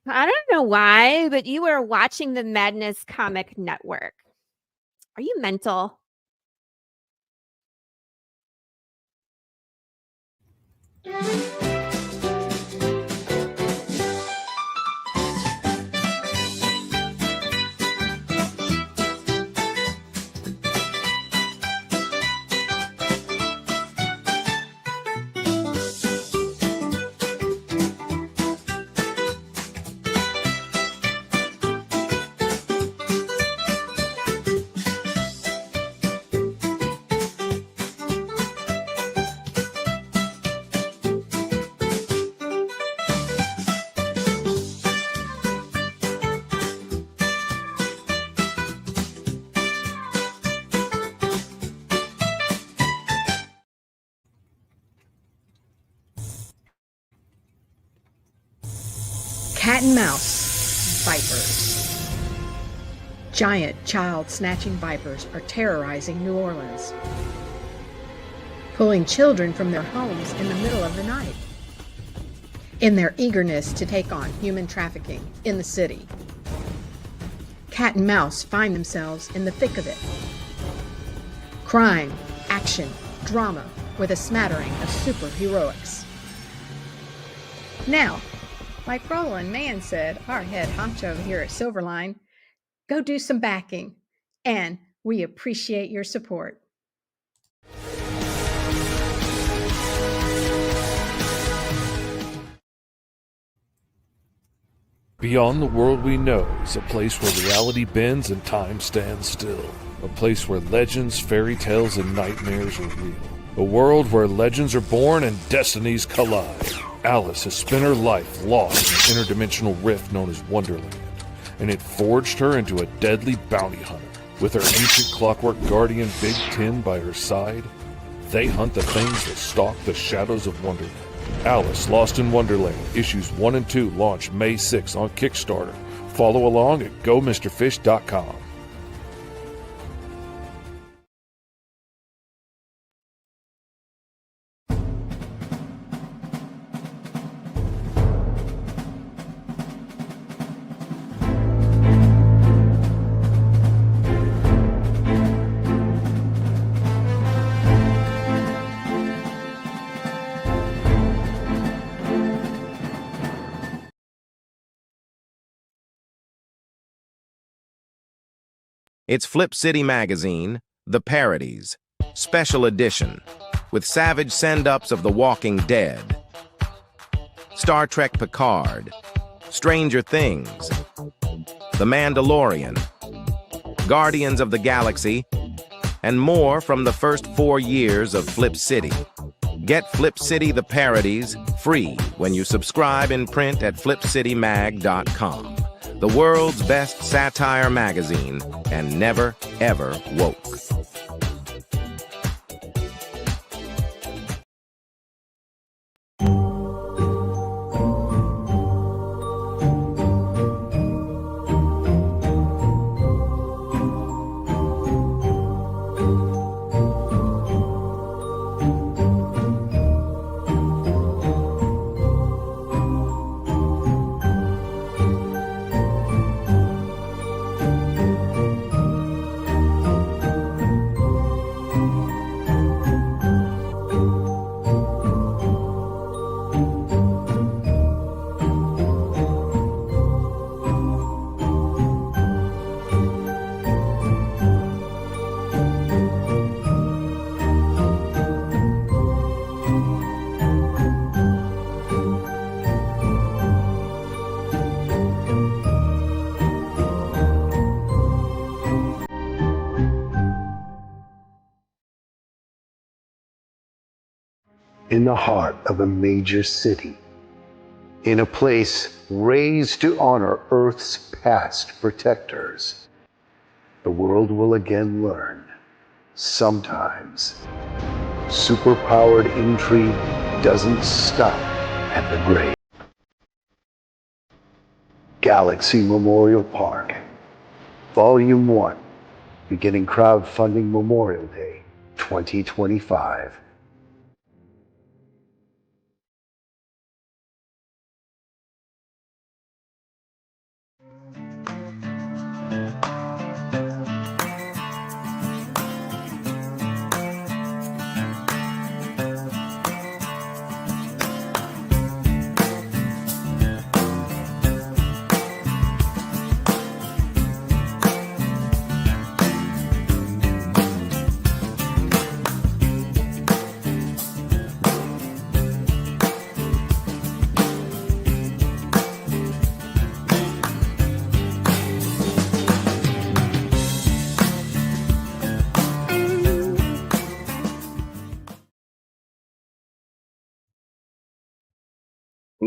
I don't know why, but you are watching the Madness Comic Network. Are you mental? Cat and mouse vipers. Giant child-snatching vipers are terrorizing New Orleans, pulling children from their homes in the middle of the night. In their eagerness to take on human trafficking in the city, cat and mouse find themselves in the thick of it. Crime, action, drama with a smattering of superheroics. Now, like Roland Mann said, our head honcho here at Silverline, go do some backing, and we appreciate your support. Beyond the world we know is a place where reality bends and time stands still. A place where legends, fairy tales, and nightmares are real. A world where legends are born and destinies collide. Alice has spent her life lost in an interdimensional rift known as Wonderland, and it forged her into a deadly bounty hunter. With her ancient clockwork guardian Big Ten by her side, they hunt the things that stalk the shadows of Wonderland. Alice Lost in Wonderland issues 1 and 2 launch May 6 on Kickstarter. Follow along at GoMrFish.com. It's Flip City Magazine, The Parodies, Special Edition, with savage send-ups of The Walking Dead, Star Trek Picard, Stranger Things, The Mandalorian, Guardians of the Galaxy, and more from the first 4 years of Flip City. Get Flip City The Parodies free when you subscribe in print at flipcitymag.com. The world's best satire magazine, and never, ever woke. In the heart of a major city, in a place raised to honor Earth's past protectors, the world will again learn, sometimes, superpowered intrigue doesn't stop at the grave. Galaxy Memorial Park, Volume 1, beginning crowdfunding Memorial Day 2025.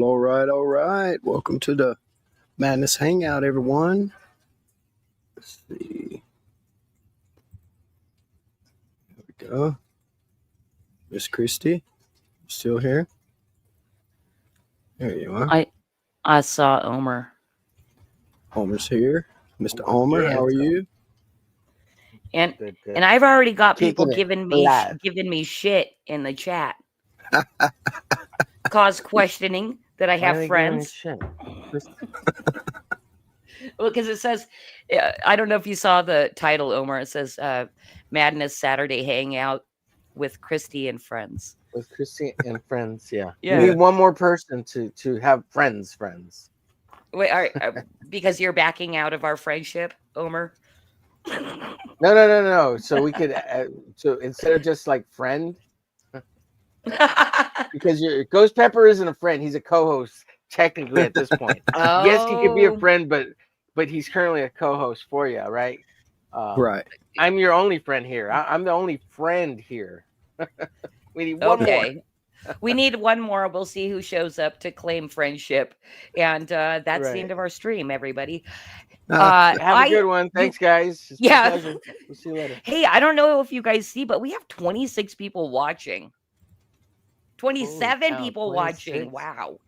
All right, all right. Welcome to the Madness Hangout, everyone. Let's see. There we go. Miss Christy, still here? There you are. I saw Omer. Homer's here. Mr. Homer, how are you? And Good. and I've already got people Kicking it giving me live. shit in the chat. Cause questioning that I Why are have they giving me friends. shit? Well, because it says, I don't know if you saw the title, Omar. It says Madness Saturday Hangout with Christy and friends. With Christy and friends, yeah. Yeah. We need one more person to have friends. Wait, because you're backing out of our friendship, Omer. No. So we could, so instead of just like friend, because Ghost Pepper isn't a friend; he's a co-host technically at this point. Oh. Yes, he could be a friend, but he's currently a co-host for you, right? Right. I'm your only friend here. I'm the only friend here. We need one more. We need one more. We'll see who shows up to claim friendship. And that's Right. the end of our stream, everybody. Have a good one. Thanks, guys. It's been a pleasure. We'll see you later. Hey, I don't know if you guys see, but we have 26 people watching. 27 people 26. watching. Wow.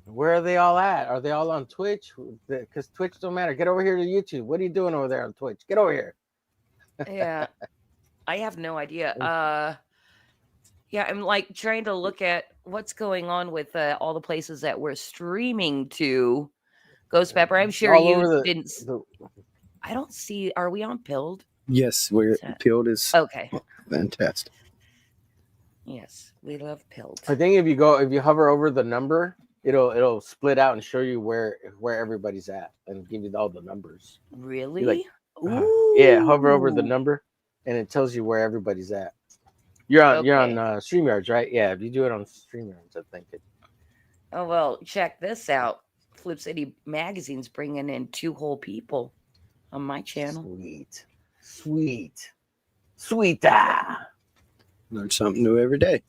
Where are they all at? Are they all on Twitch? Because Twitch don't matter. Get over here to YouTube. What are you doing over there on Twitch? Get over here. Yeah. I have no idea. Yeah, I'm like trying to look at what's going on with all the places that we're streaming to. Ghost Pepper, I'm sure All you over didn't. I don't see. Are we on Pilled? Yes, we're Pilled is okay. Fantastic. Yes, we love Pilled. I think if you hover over the number, it'll split out and show you where everybody's at and give you all the numbers. Really? Like, yeah, hover over the number and it tells you where everybody's at. You're on StreamYards, right? Yeah, if you do it on StreamYards, I think it. Oh well, check this out. Flip City Magazine's bringing in 2 whole people on my channel. Sweet. Learn something new every day.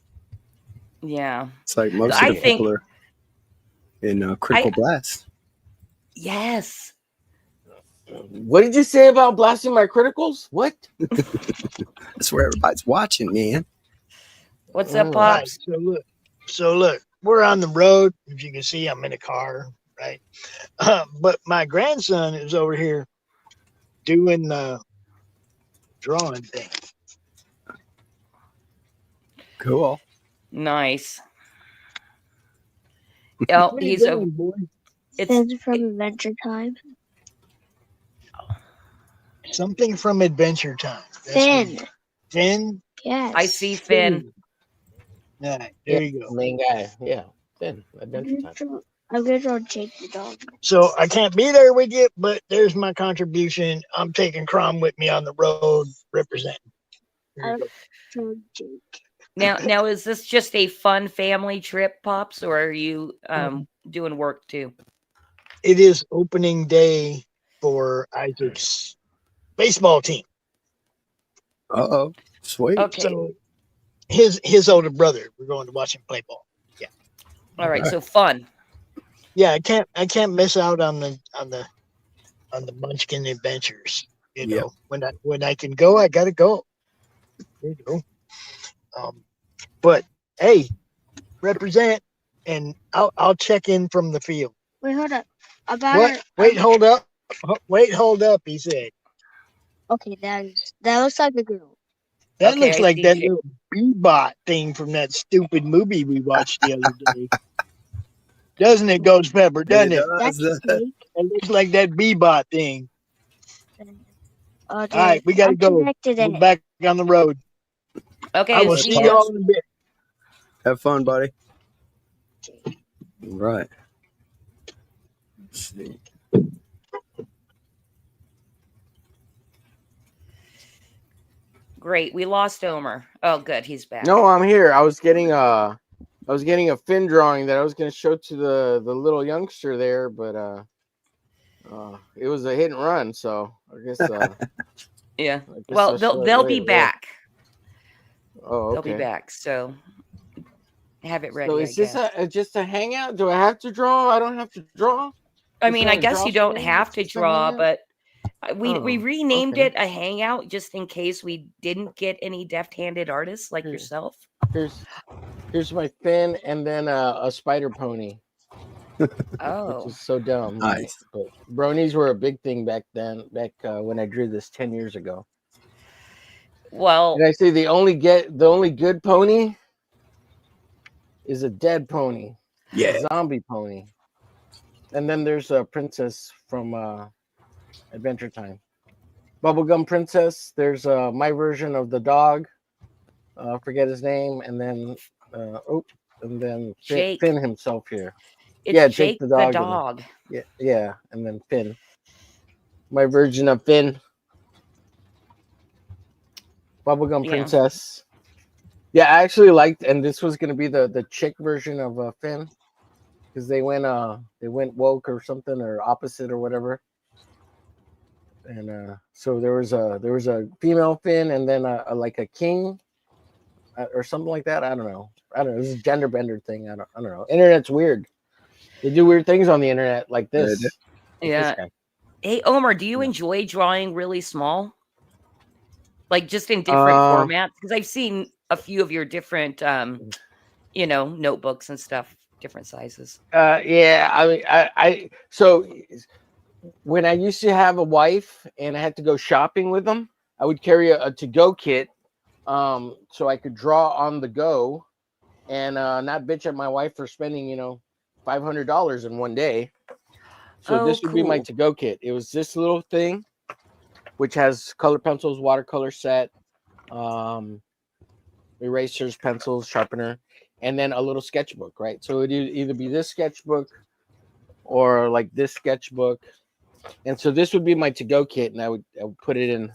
Yeah. It's like most of the people are in Critical Blast. Yes. What did you say about blasting my criticals? What? That's where everybody's watching, man. What's up, Pops? Right, so look, we're on the road. If you can see, I'm in a car, right? But my grandson is over here doing the drawing thing. Cool. Nice. Oh, he's a. It's from Adventure Time. Something from Adventure Time. Finn. Finn? Yes. I see Finn. All right, there you go. Main guy. Yeah, Finn. Adventure Time. I'm going to draw Jake the dog. So I can't be there with you, but there's my contribution. I'm taking Crom with me on the road representing. Now, is this just a fun family trip, Pops, or are you doing work too? It is opening day for Isaac's baseball team. Uh-oh. Sweet. Okay. So his older brother, we're going to watch him play ball. Yeah. All right. So fun. Yeah, I can't miss out on the Munchkin adventures. You know, when I can go, I gotta go. There you go. But hey, represent, and I'll check in from the field. Wait, hold up. Wait, hold up. Wait, hold up. He said. Okay, that looks like a girl. That looks like that little B-bot thing from that stupid movie we watched the other day. Doesn't it, Ghost Pepper? Doesn't it? It looks like that B-bot thing. All right, we got to go. We're back on the road. Okay, I will see you all in a bit. Have fun, buddy. Right. Let's see. Great. We lost Omer. Oh, good. He's back. No, I'm here. I was getting a Finn drawing that I was going to show to the little youngster there, but it was a hit and run. So I guess. Yeah. Well, they'll be back. Oh, okay. They'll be back. So have it ready. So I is this guess. just a hangout? Do I have to draw? I don't have to draw. I It's mean, not I a guess draw you don't stream. have It's to just a draw, hangout. but we Oh, renamed okay. it a hangout just in case we didn't get any deft-handed artists like yourself. Here's my fin, and then a spider pony. Oh, Which is so dumb, right? Nice. But bronies were a big thing back then. Back when I drew this 10 years ago. well, And I say the only good pony is a dead pony. Yeah. A zombie pony. And then there's a princess from Adventure Time. Bubblegum Princess. There's my version of the dog. Forget his name. And then Jake. Finn himself here. It's Jake Jake the the dog. dog. And then Finn. My version of Finn. Bubblegum Princess. Yeah, I actually liked, and this was gonna be the chick version of Finn, because they went woke or something, or opposite or whatever. And so there was a female Finn, and then like a king, or something like that. I don't know. This is a gender bender thing. I don't know. Internet's weird. They do weird things on the internet, like this. Yeah. This Hey, Omar, do you enjoy drawing really small? Like just in different formats? Because I've seen a few of your different, notebooks and stuff, different sizes. Yeah. I mean, so when I used to have a wife and I had to go shopping with them, I would carry a to-go kit, so I could draw on the go, and not bitch at my wife for spending, $500 in one day. So this would be my to-go kit. It was this little thing, which has color pencils, watercolor set, erasers, pencils, sharpener, and then a little sketchbook, right? So it'd either be this sketchbook or like this sketchbook. And so this would be my to-go kit, and I would put it in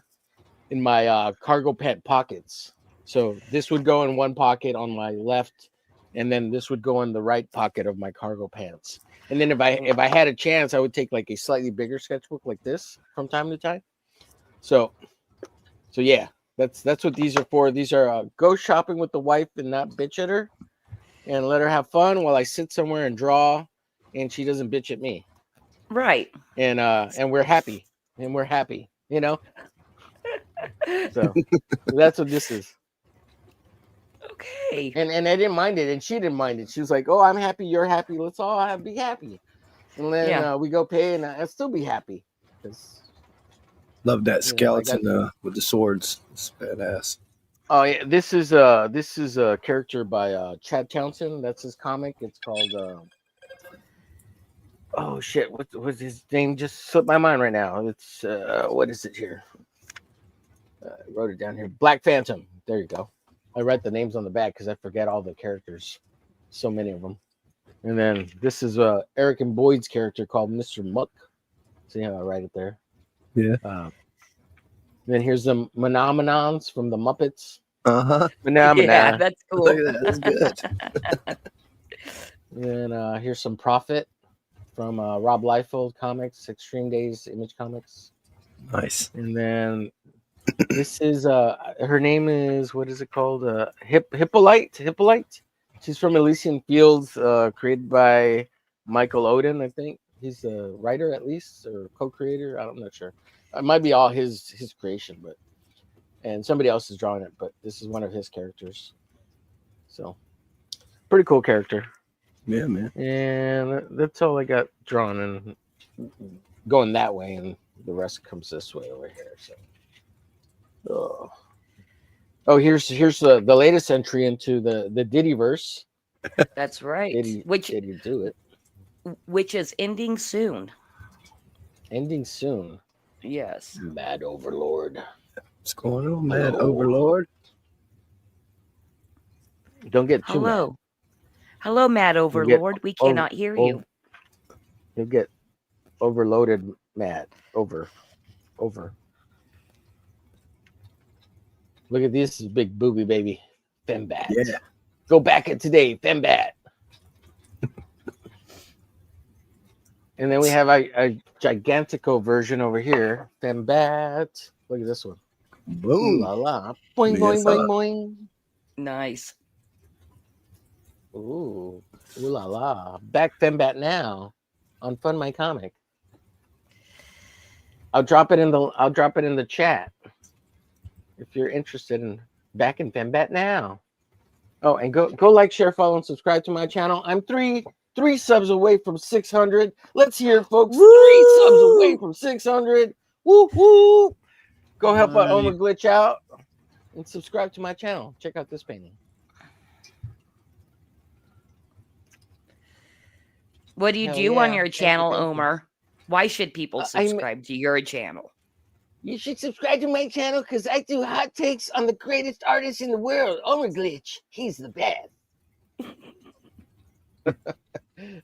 my cargo pant pockets. So this would go in one pocket on my left, and then this would go in the right pocket of my cargo pants. And then if I had a chance, I would take like a slightly bigger sketchbook like this from time to time. So yeah, that's what these are for. These are go shopping with the wife and not bitch at her, and let her have fun while I sit somewhere and draw, and she doesn't bitch at me. Right. And we're happy. So that's what this is. Okay. And I didn't mind it, and she didn't mind it. She was like, "Oh, I'm happy, you're happy. Let's all be happy." And then we go pay, and I'll still be happy. Love that skeleton with the swords. It's badass. Oh yeah, this is a character by Chad Townsend. That's his comic. It's called oh shit, what was his name? Just slipped my mind right now. It's what is it here? I wrote it down here. Black Phantom. There you go. I write the names on the back because I forget all the characters. So many of them. And then this is Eric and Boyd's character called Mr. Muck. See how I write it there? Yeah. Then here's the Phenomenons from the Muppets. Phenomena. Yeah, that's cool. Look at that. That's good. And then here's some Prophet from Rob Liefeld Comics, Extreme Days Image Comics. Nice. And then this is her name is, what is it called? Hippolyte. She's from Elysian Fields, created by Michael Oden, I think. He's the writer at least, or co-creator. I'm not sure. It might be all his creation, and somebody else is drawing it, but this is one of his characters. So pretty cool character. Yeah, man. And that's all I got drawn, and going that way, and the rest comes this way over here. So here's the latest entry into the Diddyverse. That's right. Did you do it? Which is ending soon. Ending soon. Yes. Mad Overlord. What's going on, Mad Overlord? Don't get too mad. Hello, Mad Overlord. We cannot hear you. You'll get overloaded mad. Over. Look at this big booby baby. Fembat. Yeah. Go back at today, Fembat. And then we have a gigantico version over here. Fembat. Look at this one. Boom. La la. Boing, boing, boing, boing. Nice. Ooh, ooh la la! Back Fembat now on Fun My Comic. I'll drop it in the chat if you're interested in back in Fembat now. Oh, and go like, share, follow, and subscribe to my channel. I'm three subs away from 600. Let's hear it, folks. Woo! 3 subs away from 600. Woo woo! Go help out Omer Glitch out and subscribe to my channel. Check out this painting. What do you Hell do on yeah. your Thank you, channel, thank you. Omer? Why should people subscribe to your channel? You should subscribe to my channel because I do hot takes on the greatest artist in the world, Omer Glitch. He's the best.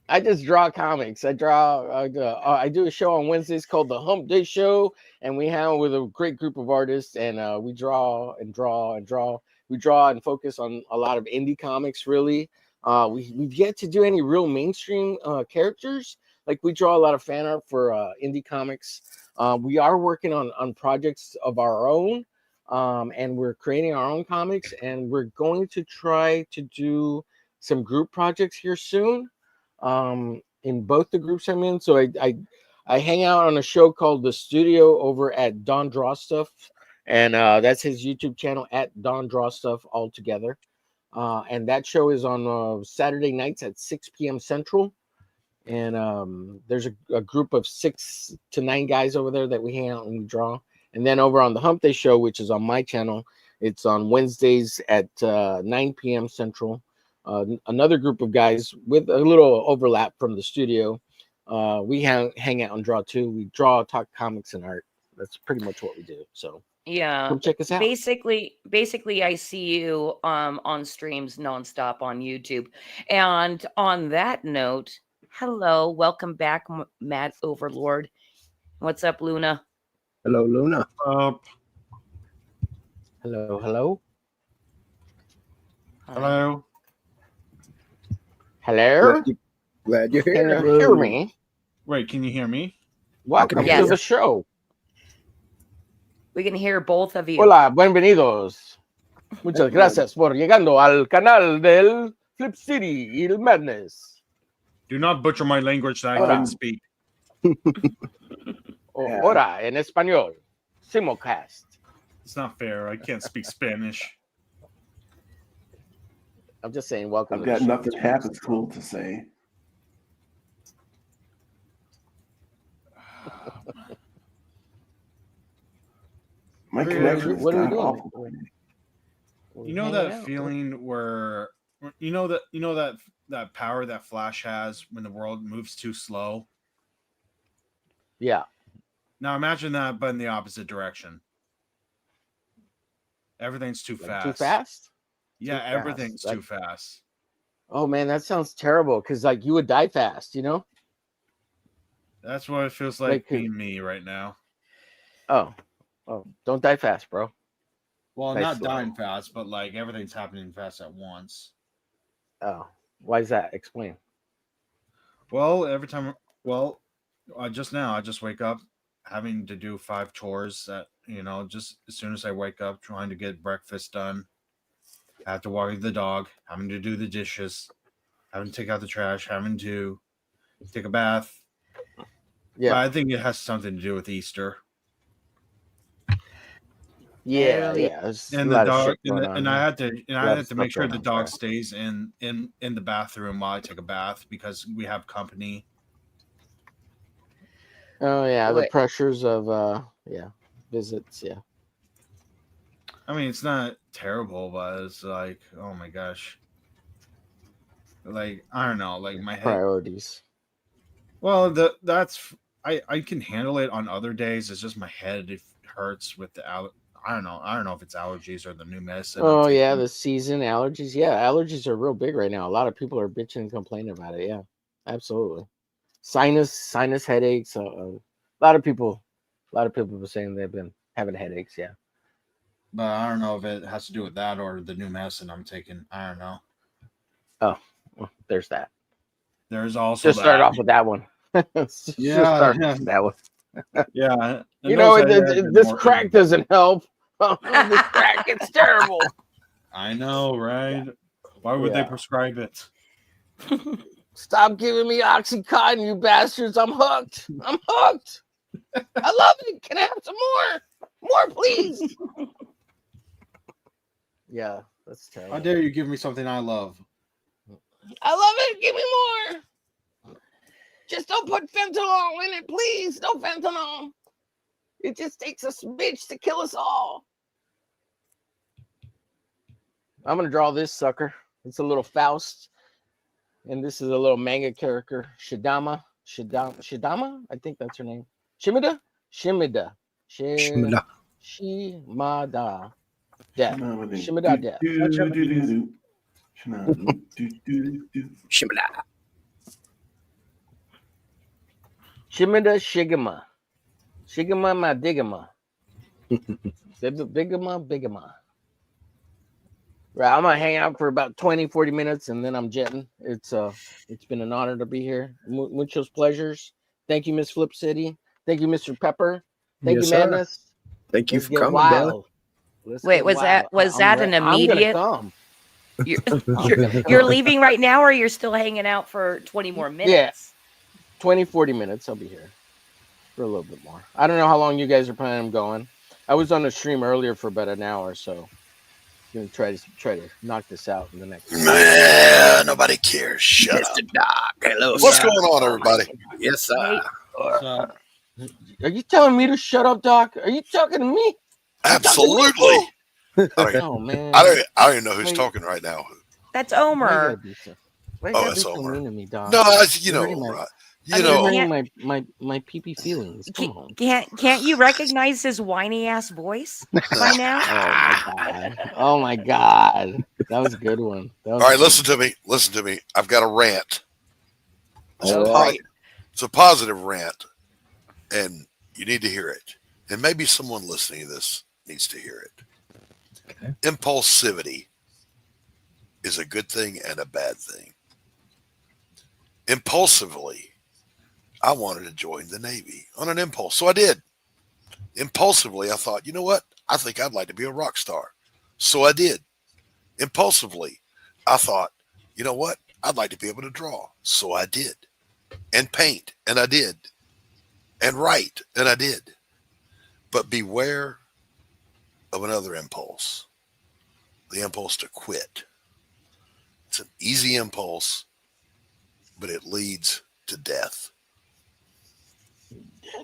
I just draw comics. I do a show on Wednesdays called the Hump Day Show, and we hang with a great group of artists, and we draw and draw and draw. We draw and focus on a lot of indie comics, really. We've yet to do any real mainstream characters. Like, we draw a lot of fan art for indie comics. We are working on projects of our own, and we're creating our own comics, and we're going to try to do some group projects here soon, in both the groups I'm in. So I hang out on a show called The Studio over at Don Draw Stuff, and that's his YouTube channel at Don Draw Stuff all together. And that show is on Saturday nights at 6 p.m. Central. And there's a group of 6 to 9 guys over there that we hang out and we draw. And then over on the Hump Day Show, which is on my channel, it's on Wednesdays at 9 p.m. Central. Another group of guys with a little overlap from the studio. We hang out and draw too. We draw, talk comics and art. That's pretty much what we do. So yeah, come check us out. Basically, I see you on streams nonstop on YouTube. And on that note, hello, welcome back, Mad Overlord. What's up, Luna? Hello, Luna. Hello, hello. Hello. Hello. Glad you're Can here. you hear me? Wait, can you hear me? Welcome Yes. to the show. We can hear both of you. Hola, bienvenidos. Muchas gracias por llegando al canal del Flip City El Madness. Do not butcher my language that I Hola. couldn't speak. Ahora en español. Simulcast. It's not fair. I can't speak Spanish. I'm just saying, welcome. I've to the got show. nothing half as cool to say. My connection is What are we god doing? awful. You know that feeling where you know that power that Flash has when the world moves too slow? Yeah. Now imagine that, but in the opposite direction. Everything's too Like, fast. too fast? Yeah, Too fast. everything's too fast. Oh man, that sounds terrible. Because like you would die fast, you know? That's what it feels like Like, being me right now. Oh, don't die fast, bro. Well, Nice not slow. dying fast, but like everything's happening fast at once. Oh, why is that? Explain. Well, every time, just now, I just wake up having to do 5 chores that, just as soon as I wake up, trying to get breakfast done. I have to walk the dog, having to do the dishes, having to take out the trash, having to take a bath. Yeah. But I think it has something to do with Easter. Yeah. There's And a the lot of dog, shit going on and I here. had to, A lot of make stuff sure going the on, dog sorry. stays in the bathroom while I take a bath because we have company. Oh yeah, the Wait. pressures of visits. Yeah. I mean, it's not terrible, but it's like, oh my gosh. Like, I don't know, like my head. Priorities. Well, I can handle it on other days. It's just my head hurts with the I don't know if it's allergies or the new medicine. Oh yeah, the season allergies. Yeah, allergies are real big right now. A lot of people are bitching and complaining about it. Yeah, absolutely. Sinus headaches. A lot of people were saying they've been having headaches. Yeah. But I don't know if it has to do with that or the new medicine I'm taking. I don't know. Oh, well, there's that. There's also Just start off with that one. Just start with that one. Yeah. You know, this crack doesn't help. This crack, it's terrible. I know, right? Why would they prescribe it? Stop giving me Oxycontin, you bastards. I'm hooked. I'm hooked. I love it. Can I have some more? More, please. Yeah, that's How terrible. dare you give me something I love? I love it. Give me more. Just don't put fentanyl in it, please. No fentanyl. It just takes a smidge to kill us all. I'm going to draw this sucker. It's a little Faust. And this is a little manga character. Shidama. I think that's her name. Shimada. Shimada. Death. Shimada Death. Shimada. Shimada Shigama. Shigama Madigama. Bigama. Right, I'm gonna hang out for about 20-40 minutes and then I'm jetting. It's been an honor to be here. Muchos pleasures. Thank you, Miss Flip City. Thank you, Mr. Pepper. Thank you, Madness. Thank you Let's for get coming, wild. brother. Wait, was that an immediate? I'm gonna come. You're leaving right now, or you're still hanging out for 20 more minutes? Yeah, 20-40 minutes. I'll be here for a little bit more. I don't know how long you guys are planning on going. I was on the stream earlier for about an hour, so I'm gonna try to knock this out in the next. Man, nobody cares. Shut up. Doc. Hello, What's sir. going on, everybody? Yes, sir. Are you telling me to shut up, Doc? Are you talking to me? Absolutely. Oh man, I don't even know who's talking right now. That's Omer. Oh, it's Omer. To me, Doc? No, you know, right. You know, my pee feelings. Come on. Can't you recognize his whiny ass voice by now? Oh my god, that was a good one. All right, listen to me. I've got a rant. It's a positive rant, and you need to hear it. And maybe someone listening to this needs to hear it. Okay. Impulsivity is a good thing and a bad thing. Impulsively, I wanted to join the Navy on an impulse. So I did. Impulsively, I thought, you know what? I think I'd like to be a rock star. So I did. Impulsively, I thought, you know what? I'd like to be able to draw. So I did. And paint. And I did. And write. And I did. But beware of another impulse. The impulse to quit. It's an easy impulse, but it leads to death.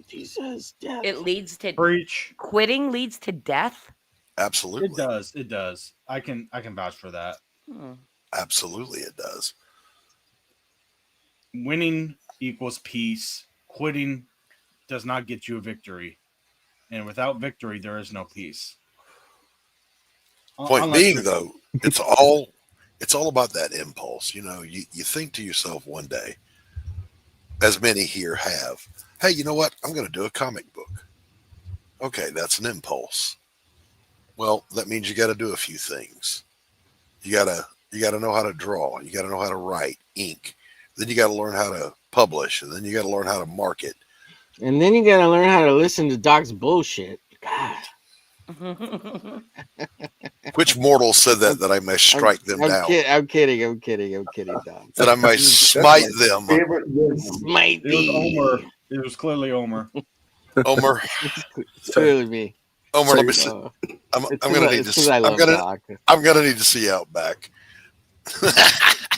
Jesus, death. It leads to Preach. Quitting leads to death. Absolutely. It does. I can vouch for that. Absolutely it does. Winning equals peace. Quitting does not get you a victory. And without victory, there is no peace. Point being, though, it's all about that impulse. You know, you think to yourself one day, as many here have, hey, you know what? I'm going to do a comic book. Okay, that's an impulse. Well, that means you got to do a few things. You got to know how to draw. You got to know how to write, ink. Then you got to learn how to publish, and then you got to learn how to market. And then you got to learn how to listen to Doc's bullshit. God. Which mortal said that I may strike them down? I'm kidding, Doc. That I may smite them. Smite thee. Omer. It was clearly Omer. Omer. It's clearly me. Omer, let me see. I'm gonna need to see you out back.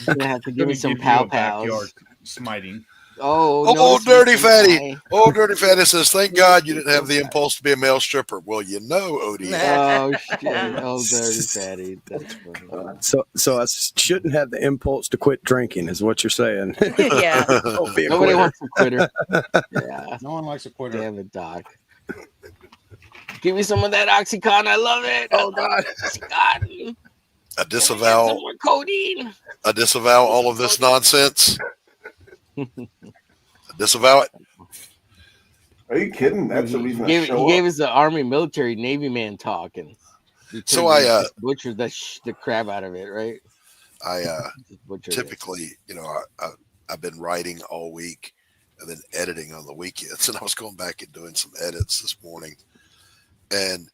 You're gonna have to give me some pow-pows. Smiting. Oh, Dirty Fatty. Oh, Dirty Fatty says, thank God you didn't have the impulse to be a male stripper. Well, you know, Odie. Oh, shit. Oh, Dirty Fatty. That's funny. So I shouldn't have the impulse to quit drinking, is what you're saying. Yeah. Nobody wants a quitter. Yeah. No one likes a quitter. Damn it, Doc. Give me some of that Oxycontin. I love it. Oh, God. Oxycontin. I disavow. Some more codeine. I disavow all of this nonsense. I disavow it. Are you kidding? That's the reason He gave us the Army, military, Navy man talk, and so I butchered the crap out of it, right? I typically, you know, I've been writing all week and then editing on the weekends, and I was going back and doing some edits this morning, and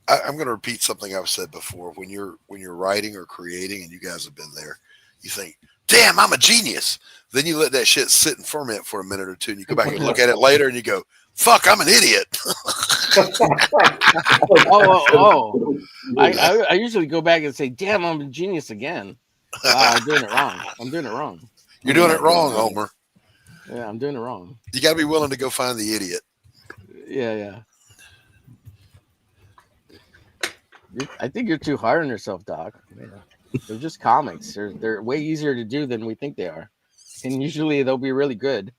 I'm going to repeat something I've said before. When you're writing or creating, and you guys have been there, you think damn, I'm a genius. Then you let that shit sit and ferment for a minute or two, and you go back and look at it later, and you go, fuck, I'm an idiot. I usually go back and say, damn, I'm a genius again. Wow, I'm doing it wrong. You're doing it wrong, Homer. Yeah, I'm doing it wrong. You got to be willing to go find the idiot. Yeah. I think you're too hard on yourself, Doc. Yeah. They're just comics. They're way easier to do than we think they are, and usually they'll be really good.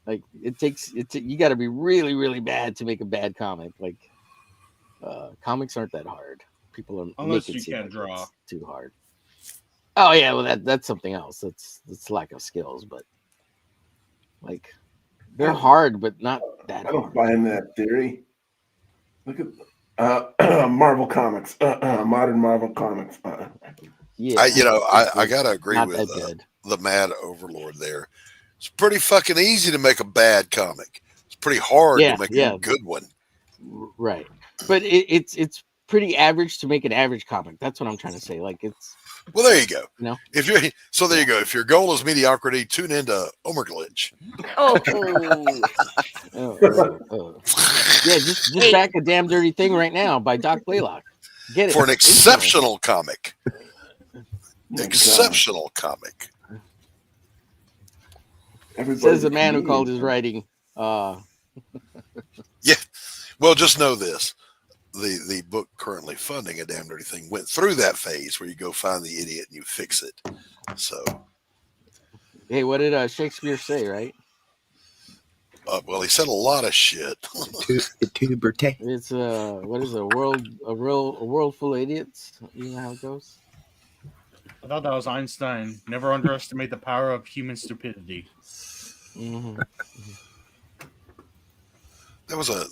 Like you got to be really, really bad to make a bad comic. Like comics aren't that hard. People are unless make it you seem can't like draw it's too hard. Oh yeah, well that's something else. That's lack of skills, but like they're hard, but not that I don't hard. buy into that theory. Look at Marvel Comics, modern Marvel Comics. Yeah, I gotta agree not with that good. the Mad Overlord there. It's pretty fucking easy to make a bad comic. It's pretty hard to make a good one. Right, but it's pretty average to make an average comic. That's what I'm trying to say. Like it's. Well, there you go. No. There you go. If your goal is mediocrity, tune into Homer Glitch. Yeah, just back a damn dirty thing right now by Doc Blaylock. Get it for an exceptional comic. Exceptional comic. Says the man who called his writing. Yeah. Well, just know this. The book currently funding A Damn Dirty Thing went through that phase where you go find the idiot and you fix it. So, hey, what did Shakespeare say? Right? Well, he said a lot of shit. It's what is it, a world full of idiots? You know how it goes. I thought that was Einstein. Never underestimate the power of human stupidity. Mm-hmm. There was a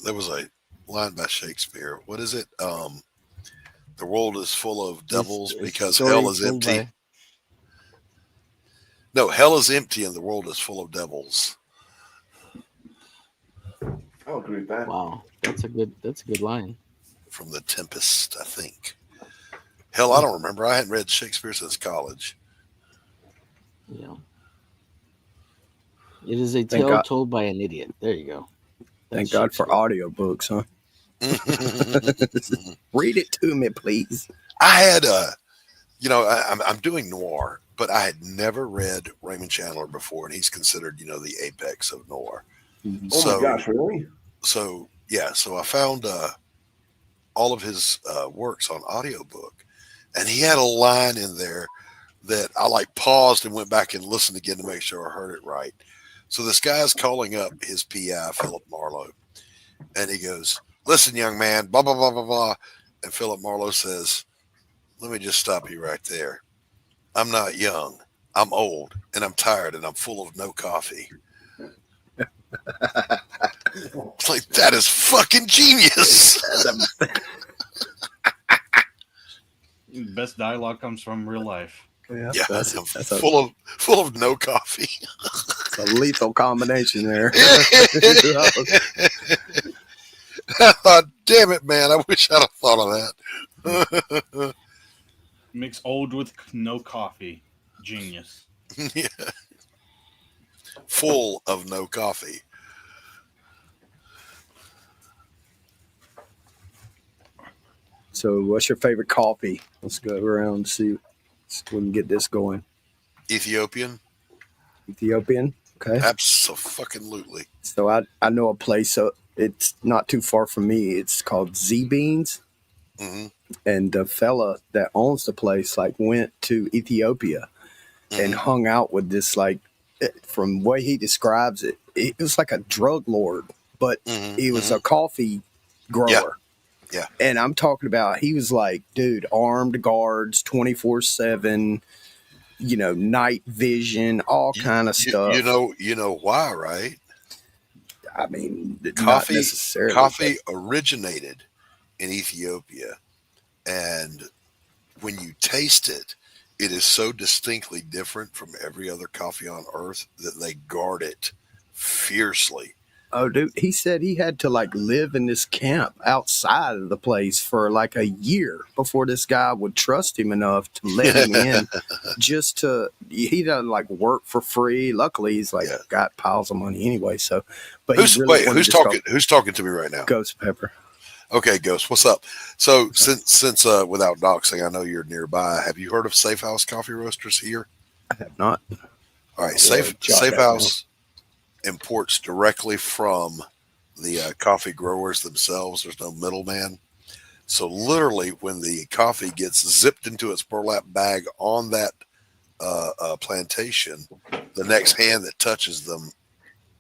line by Shakespeare. What is it? The world is full of devils because hell is empty. No, hell is empty and the world is full of devils. I'll agree with that. Wow, that's a good line. From The Tempest, I think. Hell, I don't remember. I hadn't read Shakespeare since college. Yeah. It is a tale told by an idiot. There you go. Thank God for audiobooks, huh? Read it to me, please. I had I'm doing noir, but I had never read Raymond Chandler before, and he's considered, the apex of noir. Oh my gosh, really? So I found all of his works on audiobook, and he had a line in there that I paused and went back and listened again to make sure I heard it right. So this guy's calling up his PI, Philip Marlowe, and he goes, "Listen, young man, blah, blah, blah, blah, blah." And Philip Marlowe says, "Let me just stop you right there. I'm not young. I'm old, and I'm tired, and I'm full of no coffee." It's like, that is fucking genius. Best dialogue comes from real life. Yeah, that's full of no coffee. It's a lethal combination there. Damn it, man! I wish I'd have thought of that. Mix old with no coffee. Genius. Yeah. Full of no coffee. So, what's your favorite coffee? Let's go around and see if we can get this going. Ethiopian. Okay. Absolutely. So I know a place. It's not too far from me. It's called Z Beans. Mm-hmm. And the fella that owns the place went to Ethiopia and hung out with this from the way he describes it, it was like a drug lord, but he was a coffee grower. Yeah. And I'm talking about, he was dude, armed guards 24/7, night vision, all kind of stuff. You know why, right? I mean, not necessarily. Coffee originated in Ethiopia, and when you taste it, it is so distinctly different from every other coffee on earth that they guard it fiercely. Oh, dude, he said he had to like live in this camp outside of the place for like a year before this guy would trust him enough to let him in. He doesn't like work for free. Luckily, he's like got piles of money anyway. So, but Who's he really wanted who's to talking? Who's talking to me right now? Ghost Pepper. Okay, Ghost, what's up? So since without doxing, I know you're nearby. Have you heard of Safe House Coffee Roasters here? I have not. All right, Safe House imports directly from the coffee growers themselves. There's no middleman. So literally, when the coffee gets zipped into its burlap bag on that plantation, the next hand that touches them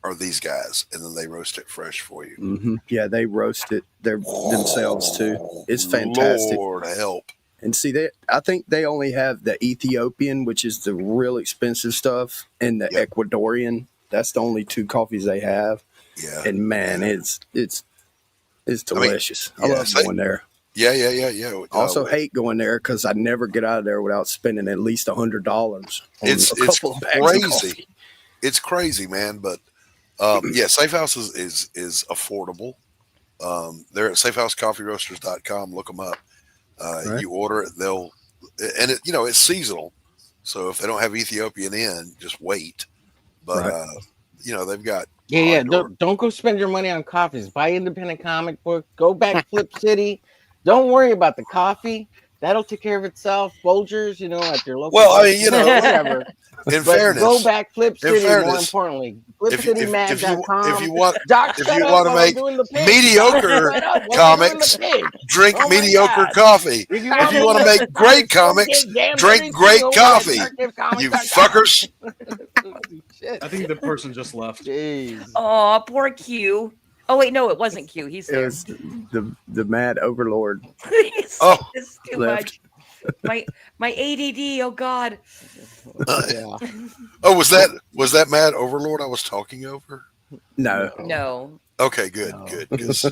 are these guys, and then they roast it fresh for you. Mm-hmm. Yeah, they roast it themselves too. It's fantastic. Lord help. And see, I think they only have the Ethiopian, which is the real expensive stuff, and the Ecuadorian. That's the only two coffees they have. Yeah. And man, it's delicious. I love going there. Yeah. Also hate going there because I never get out of there without spending at least $100. It's crazy. It's crazy, man. But Safe House is affordable. They're at safehousecoffeeroasters.com. Look them up. Right. You order it, it's seasonal. So if they don't have Ethiopian in, just wait. But they've got Don't go spend your money on coffees. Buy independent comic book. Go back Flip City. Don't worry about the coffee. That'll take care of itself. Folgers, at your local. Well, I mean, whatever. In fairness, go back Flip City. More importantly, flipcitymag.com. If you want to make mediocre comics, drink mediocre coffee. If you want to make great comics, drink great coffee. You fuckers. I think the person just left. Jeez. Oh, poor Q. Oh wait, no, it wasn't Q. He's there. It was the mad overlord. It's too much. My ADD. Oh God. Oh, was that mad overlord I was talking over? No. Okay, good. Because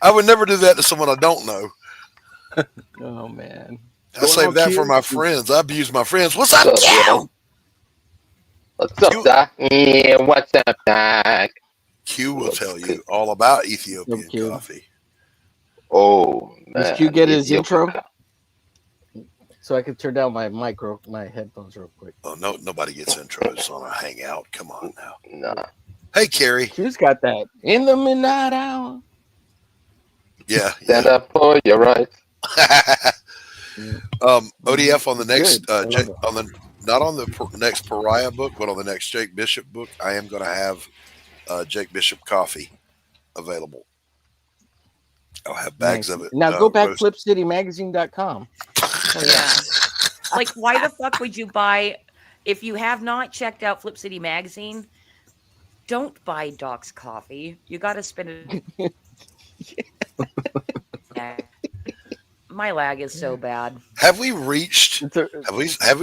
I would never do that to someone I don't know. Oh man. I save that for my friends. I abuse my friends. What's up, Q? What's up, Doc? Yeah, what's up, Doc? Q will tell you all about Ethiopian coffee. Oh, man. Does Q get his intro? So I can turn down my headphones real quick. Oh, no, nobody gets intros on a Hangout. Come on now. Nah. Hey, Carrie. Q's got that. In the midnight hour. Yeah. Stand up for your rights. ODF on the next, not on the next Pariah book, but on the next Jake Bishop book, I am going to have Jake Bishop coffee available. I'll have bags of it. Now go back flipcitymagazine.com. Oh, yeah. Like, why the fuck would you buy, if you have not checked out Flip City Magazine, don't buy Doc's coffee. You got to spend it. My lag is so bad. Have we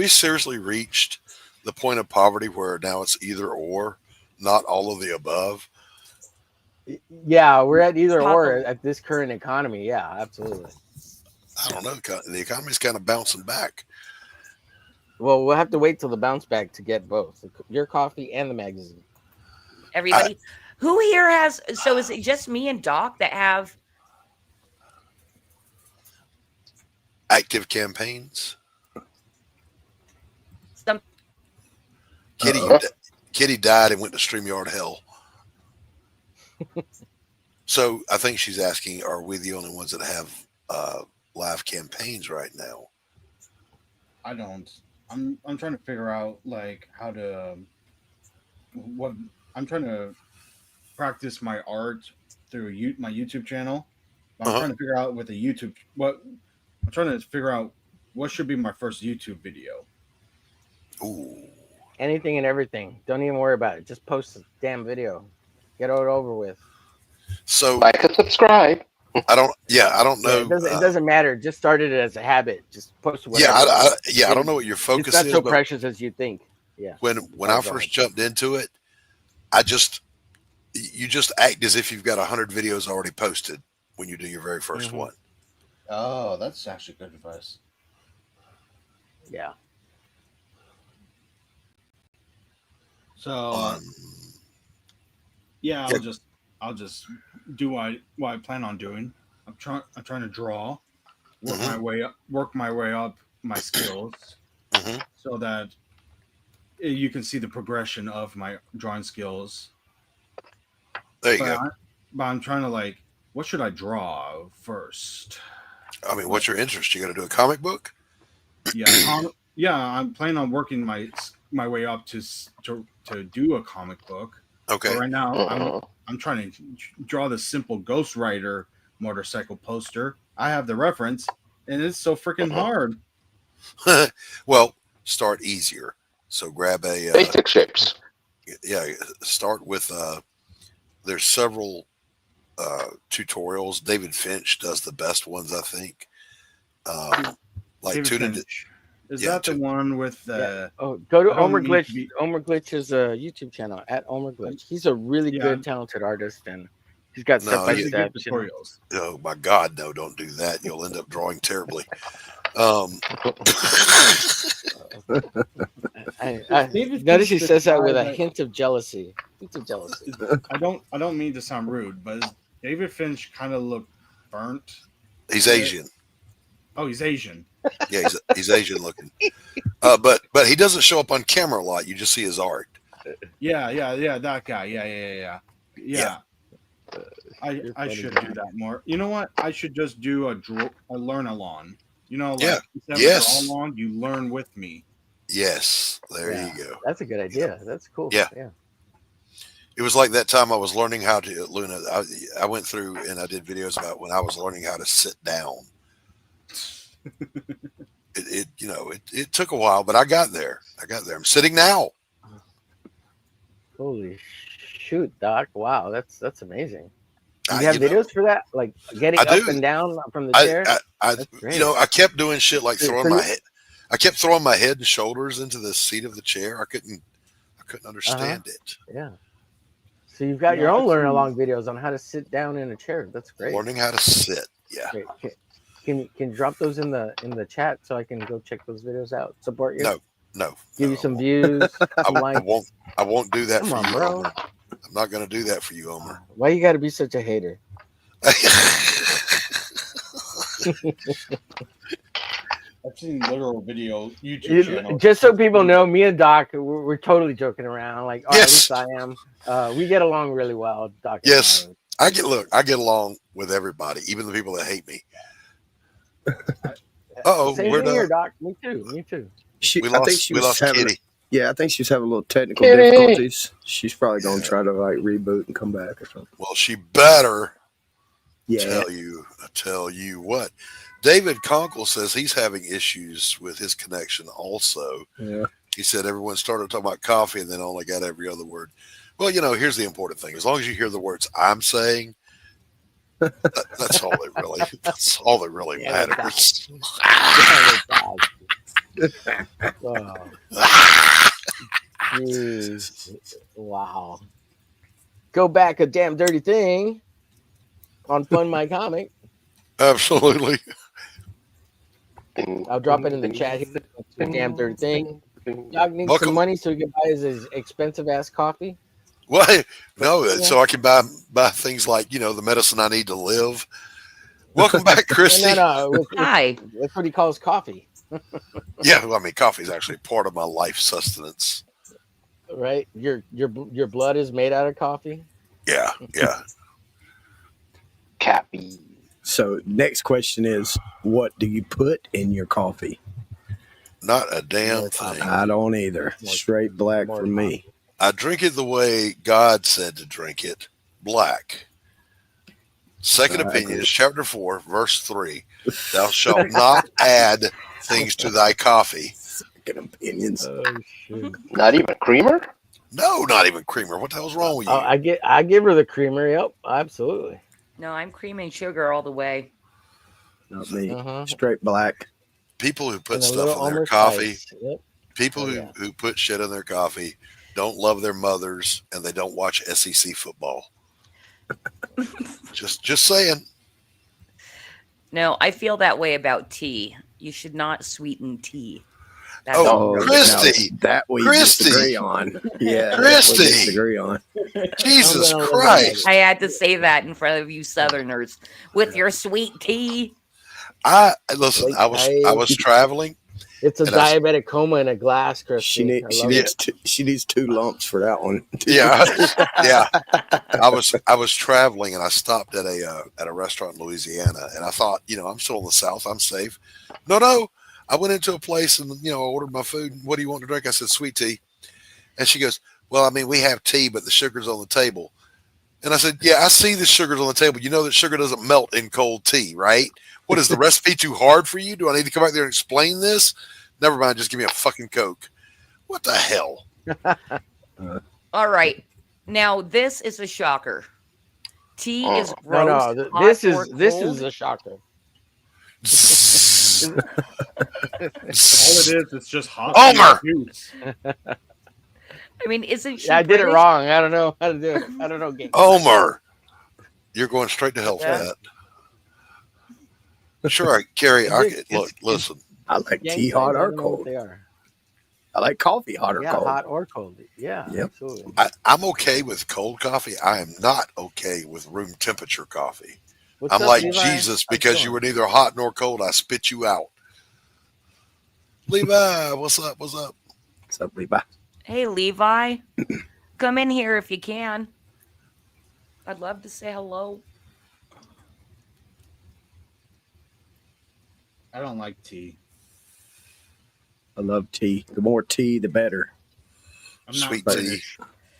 seriously reached the point of poverty where now it's either or, not all of the above? Yeah, we're at either or at this current economy. Yeah, absolutely. I don't know. The economy's kind of bouncing back. Well, we'll have to wait till the bounce back to get both your coffee and the magazine. Everybody, who here has? So is it just me and Doc that have active campaigns? Kitty died and went to StreamYard hell. So I think she's asking, are we the only ones that have live campaigns right now? I don't. I'm trying to figure out like how to I'm trying to practice my art through my YouTube channel. I'm trying to figure out with a YouTube I'm trying to figure out what should be my first YouTube video. Ooh. Anything and everything. Don't even worry about it. Just post the damn video. Get it over with. So like and subscribe. I don't know. It doesn't matter. Just start it as a habit. Just post whatever. I don't know what your focus is. It's not so precious as you think. Yeah. When I first jumped into it, you just act as if you've got 100 videos already posted when you do your very 1st one. Oh, that's actually good advice. Yeah. So Yeah, I'll just do what I plan on doing. I'm trying to draw, work my way up my skills, so that you can see the progression of my drawing skills. There you go. But I'm trying to like, what should I draw first? I mean, what's your interest? You going to do a comic book? Yeah, I'm planning on working my way up to do a comic book. Okay. But right now, I'm trying to draw the simple Ghost Rider motorcycle poster. I have the reference, and it's so freaking hard. Well, start easier. So grab a basic shapes. Yeah, start with. There's several tutorials. David Finch does the best ones, I think. Like David tune into. Finch. Is that the one with the? Oh, go to Omer Glitch. Omer Glitch's YouTube channel at Omer Glitch. He's a really good, talented artist, and he's got step by step tutorials. Oh my God, no! Don't do that. You'll end up drawing terribly. I notice he says that with a hint of jealousy. I don't mean to sound rude, but does David Finch kind of look burnt? He's Asian. Oh, he's Asian. Yeah, he's Asian looking. But he doesn't show up on camera a lot. You just see his art. Yeah, that guy. Yeah. I should do that more. You know what? I should just do a learn along. You know, like yes. Draw along, you learn with me. Yes, there you go. That's a good idea. That's cool. Yeah. It was like that time I was learning how to Luna. I went through and I did videos about when I was learning how to sit down. It took a while, but I got there. I'm sitting now. Holy shoot, Doc! Wow, that's amazing. Do you have videos for that, like getting up and down from the chair? That's great. I kept doing shit like throwing my head. I kept throwing my head and shoulders into the seat of the chair. I couldn't understand it. Yeah. So you've got your own learn along videos on how to sit down in a chair. That's great. Learning how to sit. Yeah. Great. Can you drop those in the chat so I can go check those videos out? Support you? No. Give you some views. I won't do that for you, bro. Omer. I'm not going to do that for you, Omer. Why you got to be such a hater? I've seen literal video YouTube channels. Just so people know, me and Doc, we're totally joking around. Like, at least I am. We get along really well, Doc. Yes, I get along with everybody, even the people that hate me. Same thing here, Doc. Me too. We lost Kitty. Yeah, I think she's having a little technical difficulties. She's probably going to try to like reboot and come back or something. Well, she better tell you what. David Conkle says he's having issues with his connection also. Yeah. He said everyone started talking about coffee and then only got every other word. Well, here's the important thing. As long as you hear the words I'm saying, that's all that really matters. Wow. Go back a damn dirty thing on Fund My Comic. Absolutely. I'll drop it in the chat here. A damn dirty thing. Doc needs some money so he can buy his expensive ass coffee. What? No, so I can buy things like, the medicine I need to live. Welcome back, Christy. Hi. That's what he calls coffee. Yeah, well, I mean, coffee is actually part of my life sustenance. Right? Your blood is made out of coffee? Yeah. Coffee. So next question is, what do you put in your coffee? Not a damn thing. I don't either. Straight black for me. I drink it the way God said to drink it, black. Second Opinions, chapter 4, verse 3. Thou shalt not add things to thy coffee. Second Opinions. Not even creamer? No, not even creamer. What the hell's wrong with you? I give her the creamer. Yep, absolutely. No, I'm cream and sugar all the way. Not me. Straight black. People who put stuff in their coffee, people who put shit in their coffee don't love their mothers and they don't watch SEC football. just saying. No, I feel that way about tea. You should not sweeten tea. That's Oh, gross. Christy. That we Christy. disagree on. Yeah, Christy. we disagree on. Jesus I'm gonna Christ. I had to say that in front of you Southerners with your sweet tea. Listen, Like, I was traveling. It's a and I- diabetic coma in a glass, Christy. She needs 2 lumps for that one. Yeah, yeah. I was traveling and I stopped at a restaurant in Louisiana, and I thought, I'm still in the South, I'm safe. No. I went into a place and I ordered my food. What do you want to drink? I said sweet tea, and she goes, "Well, I mean, we have tea, but the sugar's on the table." And I said, "Yeah, I see the sugar's on the table. You know that sugar doesn't melt in cold tea, right? What is the recipe too hard for you? Do I need to come back there and explain this? Never mind. Just give me a fucking Coke. What the hell?" All right. Now this is a shocker. Tea is gross. No, this is a shocker. All it is just hot Homer! juice. I mean, isn't she? Yeah, I did it British? wrong. I don't know how to do it. I don't know. Game. Homer, you're going straight to hell for that. Sure, Carrie. Look, listen. I like tea hot or cold. They are. I like coffee hot or cold. Hot or cold. Yeah, Yep. absolutely. I'm okay with cold coffee. I am not okay with room temperature coffee. What's I'm up, like Levi? Jesus, because you were neither hot nor cold, I spit you out. Levi, what's up? What's up? What's up, Levi? Hey, Levi, come in here if you can. I'd love to say hello. I don't like tea. I love tea. The more tea, the better. Sweet tea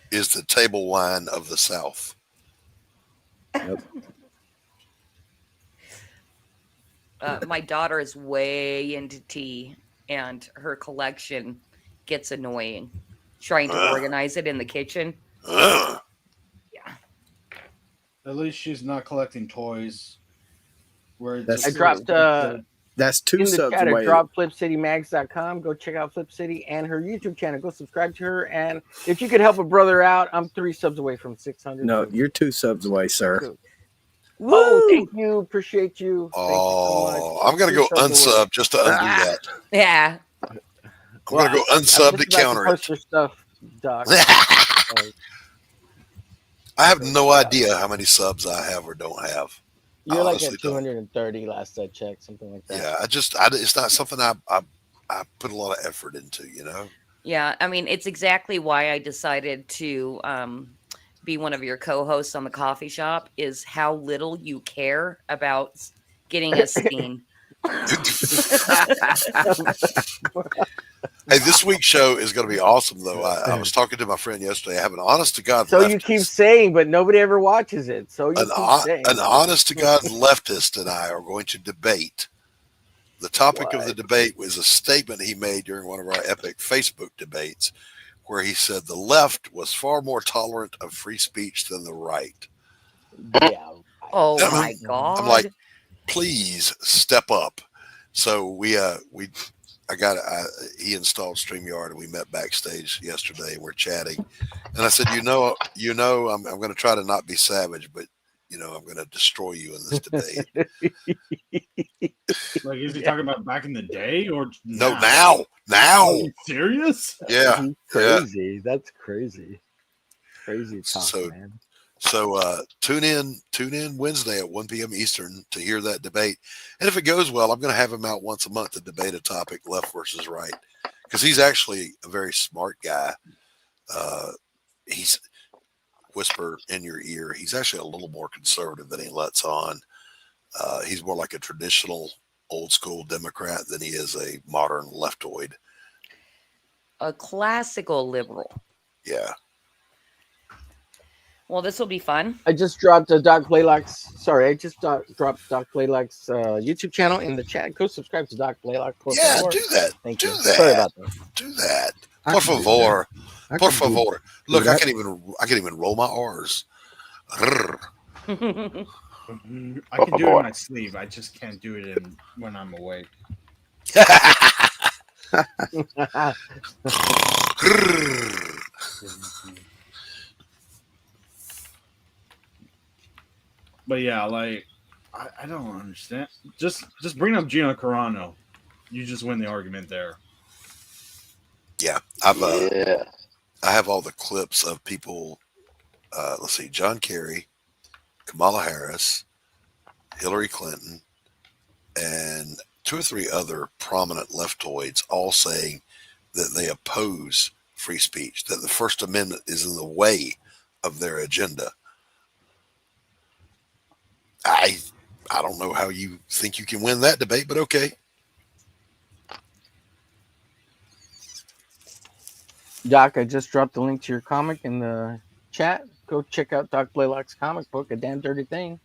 is the table wine of the South. Yep. My daughter is way into tea, and her collection gets annoying. Trying to organize it in the kitchen. At least she's not collecting toys. Where I dropped that's 2 in the subs chat. I away. dropped flipcitymags.com. Go check out Flip City and her YouTube channel. Go subscribe to her. And if you could help a brother out, I'm 3 subs away from 600. No, you're 2 subs away, sir. Oh, thank you. Appreciate you. Oh, I'm going to go unsub just to undo that. Yeah. I'm going to go unsub to counter it. Your stuff, Doc. I have no idea how many subs I have or don't have. You're like at 230 last I checked, something like that. Yeah, it's not something I put a lot of effort into, Yeah, I mean, it's exactly why I decided to be one of your co-hosts on the coffee shop, is how little you care about getting us seen. Hey, this week's show is going to be awesome, though. I was talking to my friend yesterday. I have an honest to God So leftist. you keep saying, but nobody ever watches it. So you keep saying. An honest to God leftist and I are going to debate. The topic of the debate was a statement he made during one of our epic Facebook debates, where he said the left was far more tolerant of free speech than the right. Yeah. Oh my God. I'm like, please step up. So he installed StreamYard and we met backstage yesterday and we're chatting. And I said, I'm going to try to not be savage, but I'm going to destroy you in this debate. Like, is he talking about back in the day or No, now? Are you serious? Yeah. Crazy. That's crazy. Crazy talk, man. So tune in Wednesday at 1 p.m. Eastern to hear that debate. And if it goes well, I'm going to have him out once a month to debate a topic, left versus right, because he's actually a very smart guy. He's whisper in your ear. He's actually a little more conservative than he lets on. He's more like a traditional old school Democrat than he is a modern leftoid. A classical liberal. Yeah. Well, this will be fun. I just dropped Doc Blaylock's. Sorry, I just dropped Doc Blaylock's YouTube channel in the chat. Go subscribe to Doc Blaylock. Yeah, do that. Thank do you. that. Sorry about that. Do that. Por favor. Por favor. Look, I can't even roll my R's. I can do it in my sleeve. I just can't do it when I'm awake. But yeah, like I don't understand. Just bring up Gino Carano. You just win the argument there. Yeah, Yeah. I have all the clips of people. Let's see, John Kerry, Kamala Harris, Hillary Clinton, and 2 or 3 other prominent leftoids all saying that they oppose free speech, that the First Amendment is in the way of their agenda. I don't know how you think you can win that debate, but okay. Doc, I just dropped the link to your comic in the chat. Go check out Doc Blaylock's comic book, A Damn Dirty Thing.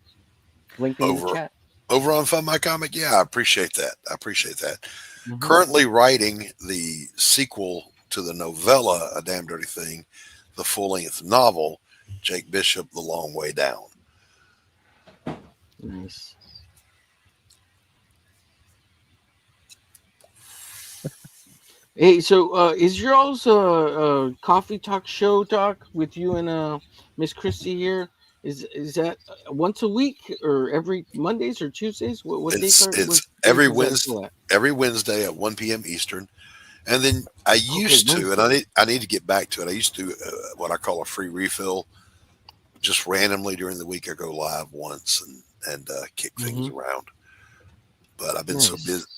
Link in the chat. Over on Fund My Comic, yeah, I appreciate that. Mm-hmm. Currently writing the sequel to the novella, A Damn Dirty Thing, the full-length novel, Jake Bishop, The Long Way Down. Nice. Hey, so is your all's coffee talk show, Doc, with you and Miss Christy here? Is that once a week or every Mondays or Tuesdays? What days are It's every Wednesday at 1 p.m. Eastern. And then I used to, and I need to get back to it. I used to what I call a free refill. Just randomly during the week, I go live once and kick things around. But I've been so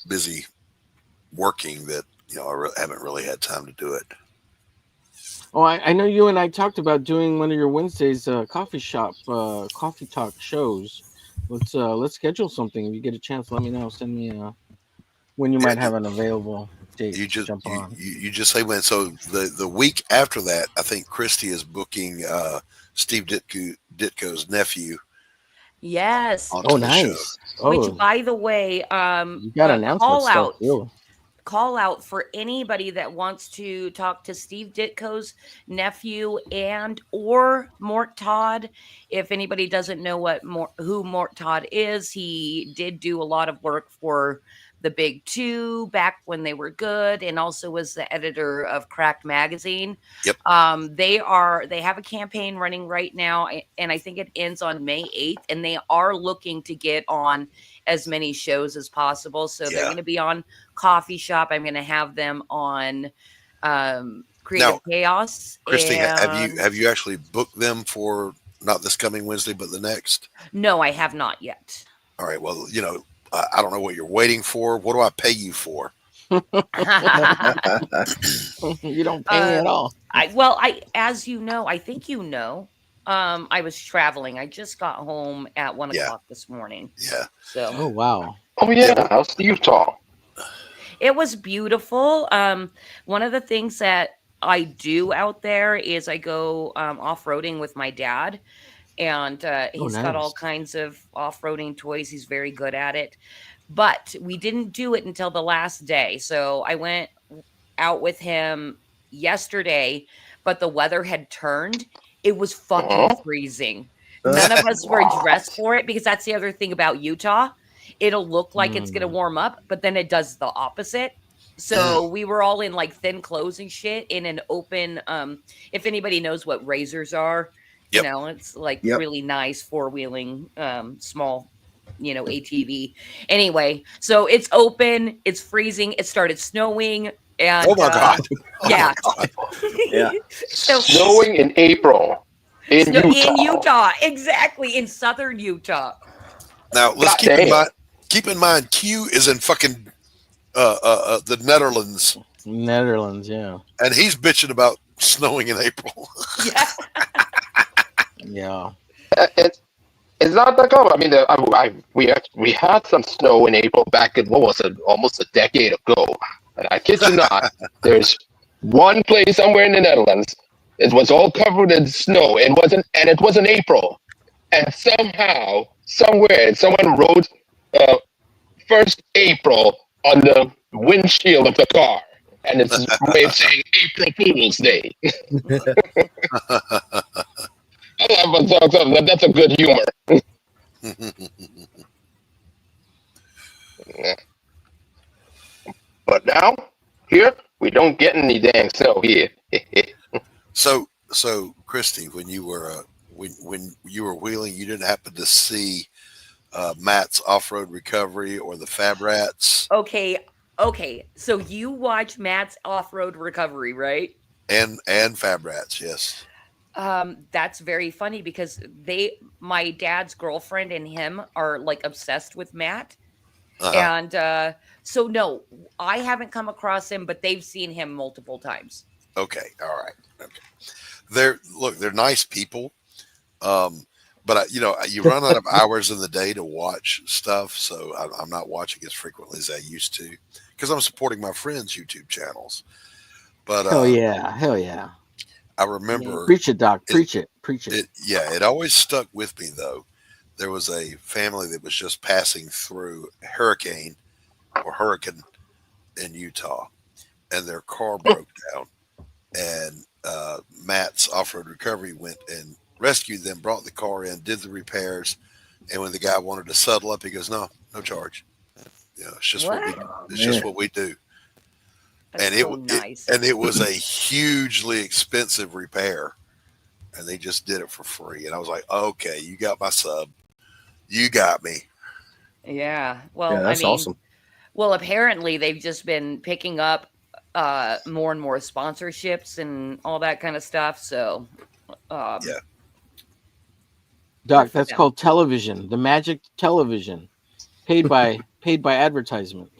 busy working that I haven't really had time to do it. Oh, I know you and I talked about doing one of your Wednesdays coffee talk shows. Let's schedule something. If you get a chance, let me know. Send me when you might have an available date. You just say when. So the week after that, I think Christy is booking Steve Ditko's nephew. Yes. Oh, nice. Which, by the way, you got announcements call out for anybody that wants to talk to Steve Ditko's nephew and or Mort Todd. If anybody doesn't know who Mort Todd is, he did do a lot of work for the Big Two back when they were good, and also was the editor of Cracked Magazine. Yep. They have a campaign running right now, and I think it ends on May 8th, and they are looking to get on as many shows as possible. So they're going to be on Coffee Shop. I'm going to have them on Creative Chaos. Christy, have you actually booked them for not this coming Wednesday, but the next? No, I have not yet. All right. Well, I don't know what you're waiting for. What do I pay you for? You don't pay me at all. As you know, I think I was traveling. I just got home at 1 o'clock this morning. Yeah. So. Oh wow. Oh yeah. How's Utah? It was beautiful. One of the things that I do out there is I go off-roading with my dad. And he's got all kinds of off-roading toys. He's very good at it. But we didn't do it until the last day. So I went out with him yesterday, but the weather had turned. It was fucking freezing. None of us were dressed for it, because that's the other thing about Utah. It'll look like it's going to warm up, but then it does the opposite. So we were all in like thin clothes and shit in an open, if anybody knows what razors are, it's like really nice four-wheeling, small, ATV. Anyway, so it's open, it's freezing, it started snowing, and oh my god, yeah, yeah, so, snowing in April in Utah, exactly, in southern Utah. Now let's keep in mind, Q is in fucking the Netherlands. Netherlands, yeah, and he's bitching about snowing in April. Yeah. Yeah, it's not that common. I mean, we had some snow in April back in almost a decade ago. And I kid you not, there's one place somewhere in the Netherlands. It was all covered in snow. It wasn't April, and somehow, somewhere, someone wrote 1st April on the windshield of the car, and it's a way of saying April Fool's Day. That's a good humor. But now, here, we don't get any dang snow here. So, Christy, when you were wheeling, you didn't happen to see Matt's Off-Road Recovery or the Fab Rats? Okay, Okay, so you watch Matt's off-road recovery, right? And Fab Rats, yes. That's very funny because my dad's girlfriend and him are like obsessed with Matt. Uh-huh. And so no, I haven't come across him, but they've seen him multiple times. Okay, all right. Okay. They're nice people. But you run out of hours in the day to watch stuff, so I'm not watching as frequently as I used to because I'm supporting my friends' YouTube channels. But hell yeah. I remember Preach it, Doc. Preach it. It always stuck with me though. There was a family that was just passing through hurricane in Utah, and their car broke down. And Matt's off-road recovery went and rescued them, brought the car in, did the repairs, and when the guy wanted to settle up, he goes, "No charge. It's just just what we do." That's and so nice. it was a hugely expensive repair, and they just did it for free. And I was like, "Okay, you got my sub. You got me." Yeah. Well, that's awesome. Well, apparently they've just been picking up more and more sponsorships and all that kind of stuff. So, yeah. Doc, that's called television. The magic television, paid by advertisement.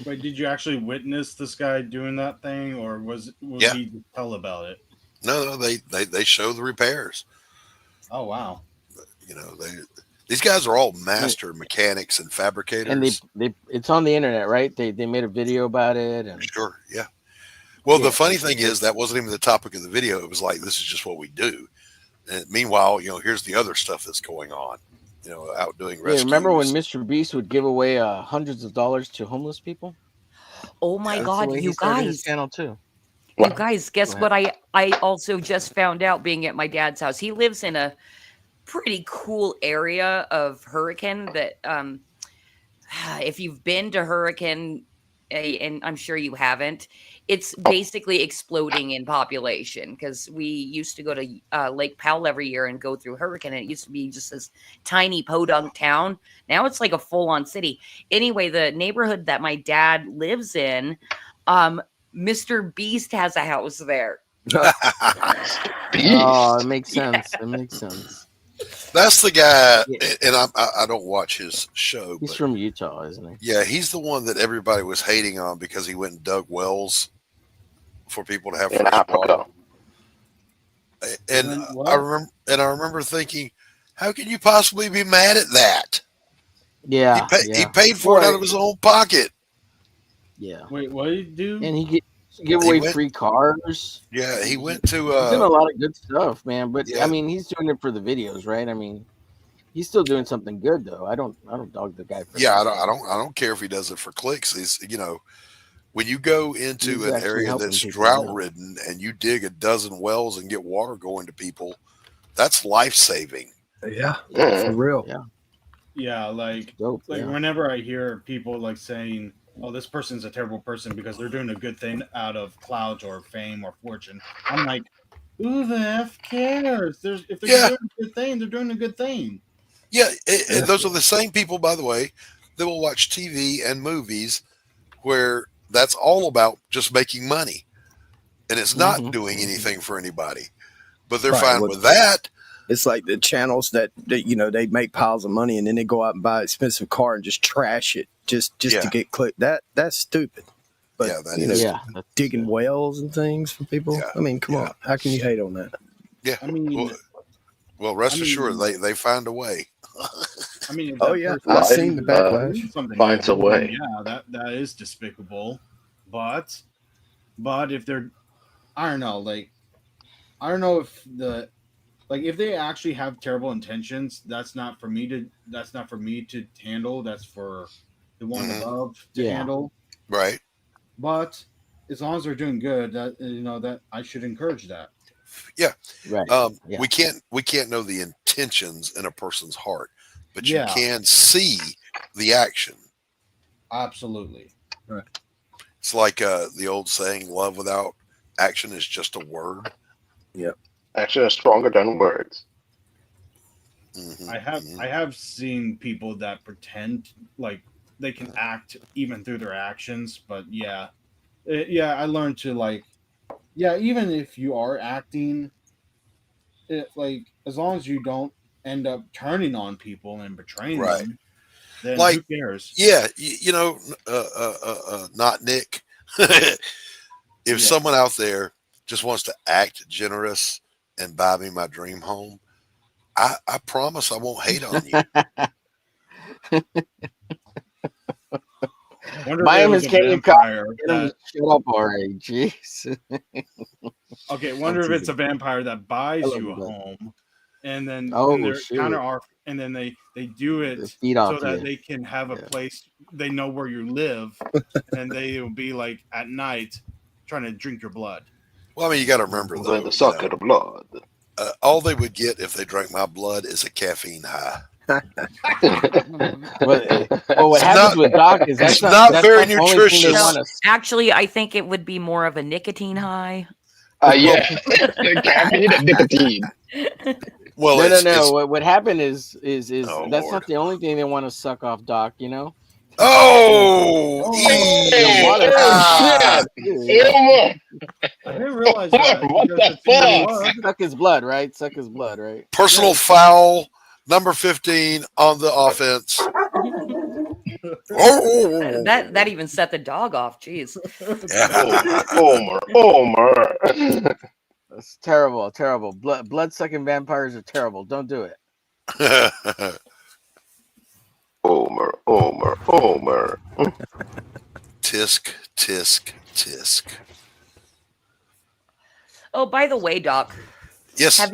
Wait, did you actually witness this guy doing that thing, or was he just tell about it? No, they show the repairs. Oh wow! These guys are all master mechanics and fabricators, and it's on the internet, right? They made a video about it, and sure, yeah. Well, the funny thing is that wasn't even the topic of the video. It was like, this is just what we do. And meanwhile, here's the other stuff that's going on. Out doing rescues. Remember when Mr. Beast would give away hundreds of dollars to homeless people? Oh my God, you guys! His channel too. You guys, guess what? I also just found out being at my dad's house. He lives in a pretty cool area of Hurricane that if you've been to Hurricane, and I'm sure you haven't, it's basically exploding in population because we used to go to Lake Powell every year and go through Hurricane, and it used to be just this tiny podunk town. Now it's like a full-on city. Anyway, the neighborhood that my dad lives in, Mr. Beast has a house there. Oh, it makes sense. It makes sense. That's the guy, and I don't watch his show. He's from Utah, isn't he? Yeah, he's the one that everybody was hating on because he went and dug wells for people to have fresh water. And I remember thinking, how can you possibly be mad at that? Yeah, he paid for it out of his own pocket. Yeah. Wait, what did he do? And he give away free cars. Yeah, he went to. He's doing a lot of good stuff, man. But yeah. I mean, he's doing it for the videos, right? I mean, he's still doing something good, though. I don't dog the guy for. Yeah, I don't care if he does it for clicks. He's when you go into an area that's drought ridden and you dig a dozen wells and get water going to people, that's life saving. Yeah, for real. Yeah. Yeah, like whenever I hear people like saying, "Oh, this person's a terrible person because they're doing a good thing out of clout or fame or fortune," I'm like, "Who the f cares? If they're doing a good thing, they're doing a good thing." Yeah, and those are the same people, by the way, that will watch TV and movies where that's all about just making money, and it's not doing anything for anybody. But they're fine with that. It's like the channels that they make piles of money and then they go out and buy an expensive car and just trash it just to get clicked. That's stupid. But digging wells and things for people. Yeah. I mean, come on, how can you hate on that? Yeah, I mean, well, rest assured they find a way. I mean, I've seen the backlash. Finds a way. Yeah, that is despicable. But if they're, I don't know if they actually have terrible intentions, that's not for me to handle. That's for the one above to handle. Right. But as long as they're doing good, that I should encourage that. Yeah. Right. We can't know the intentions in a person's heart, but you can see the action. Absolutely. Right. It's like the old saying, "Love without action is just a word." Yep. Action is stronger than words. I have seen people that pretend like they can act even through their actions. But yeah, I learned to like, yeah, even if you are acting, like as long as you don't end up turning on people and betraying Right. them, then Like, who cares? yeah, not Nick. If Yeah. someone out there just wants to act generous and buy me my dream home, I promise I won't hate on you. Wonder Buy if it him was his a Canadian cup. vampire Get him to that. shut up already. Jeez. Okay, wonder if it's a vampire that buys love you a that. home, and then Oh, and they're shit. counter offer, and then they do They it feed so off that you. they can have a place. They know where you live, and they will be like at night trying to drink your blood. Well, I mean, you got to remember When though, the suck of the blood. all they would get if they drank my blood is a caffeine high. Well, what happens with Doc is it's not very the only thing they nutritious. want to. Actually, I think it would be more of a nicotine high. Yeah, caffeine and nicotine. Well, no. What happened is Oh, that's Lord. not the only thing they want to suck off Doc. You know. Oh, shit! I didn't realize that. What the fuck? Suck his blood, right? Suck his blood, right? Personal foul, number 15 on the offense. That even set the dog off. Jeez. Homer. That's terrible. Blood sucking vampires are terrible. Don't do it. Homer. Tisk, tisk, tisk. Oh, by the way, Doc. Yes. Have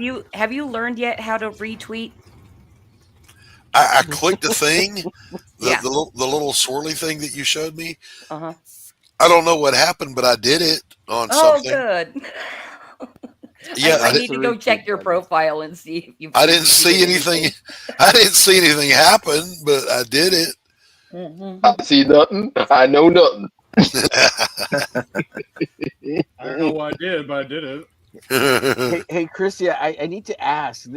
you learned yet how to retweet? I clicked the thing, Yeah. the little swirly thing that you showed me. Uh-huh. I don't know what happened, but I did it on Oh, something. good. Yeah, I need to go check your profile and see if you've. I didn't see anything. I didn't see anything happen, but I did it. I see nothing. I know nothing. I don't know what I did, but I did it. Hey, Christy, I need to ask.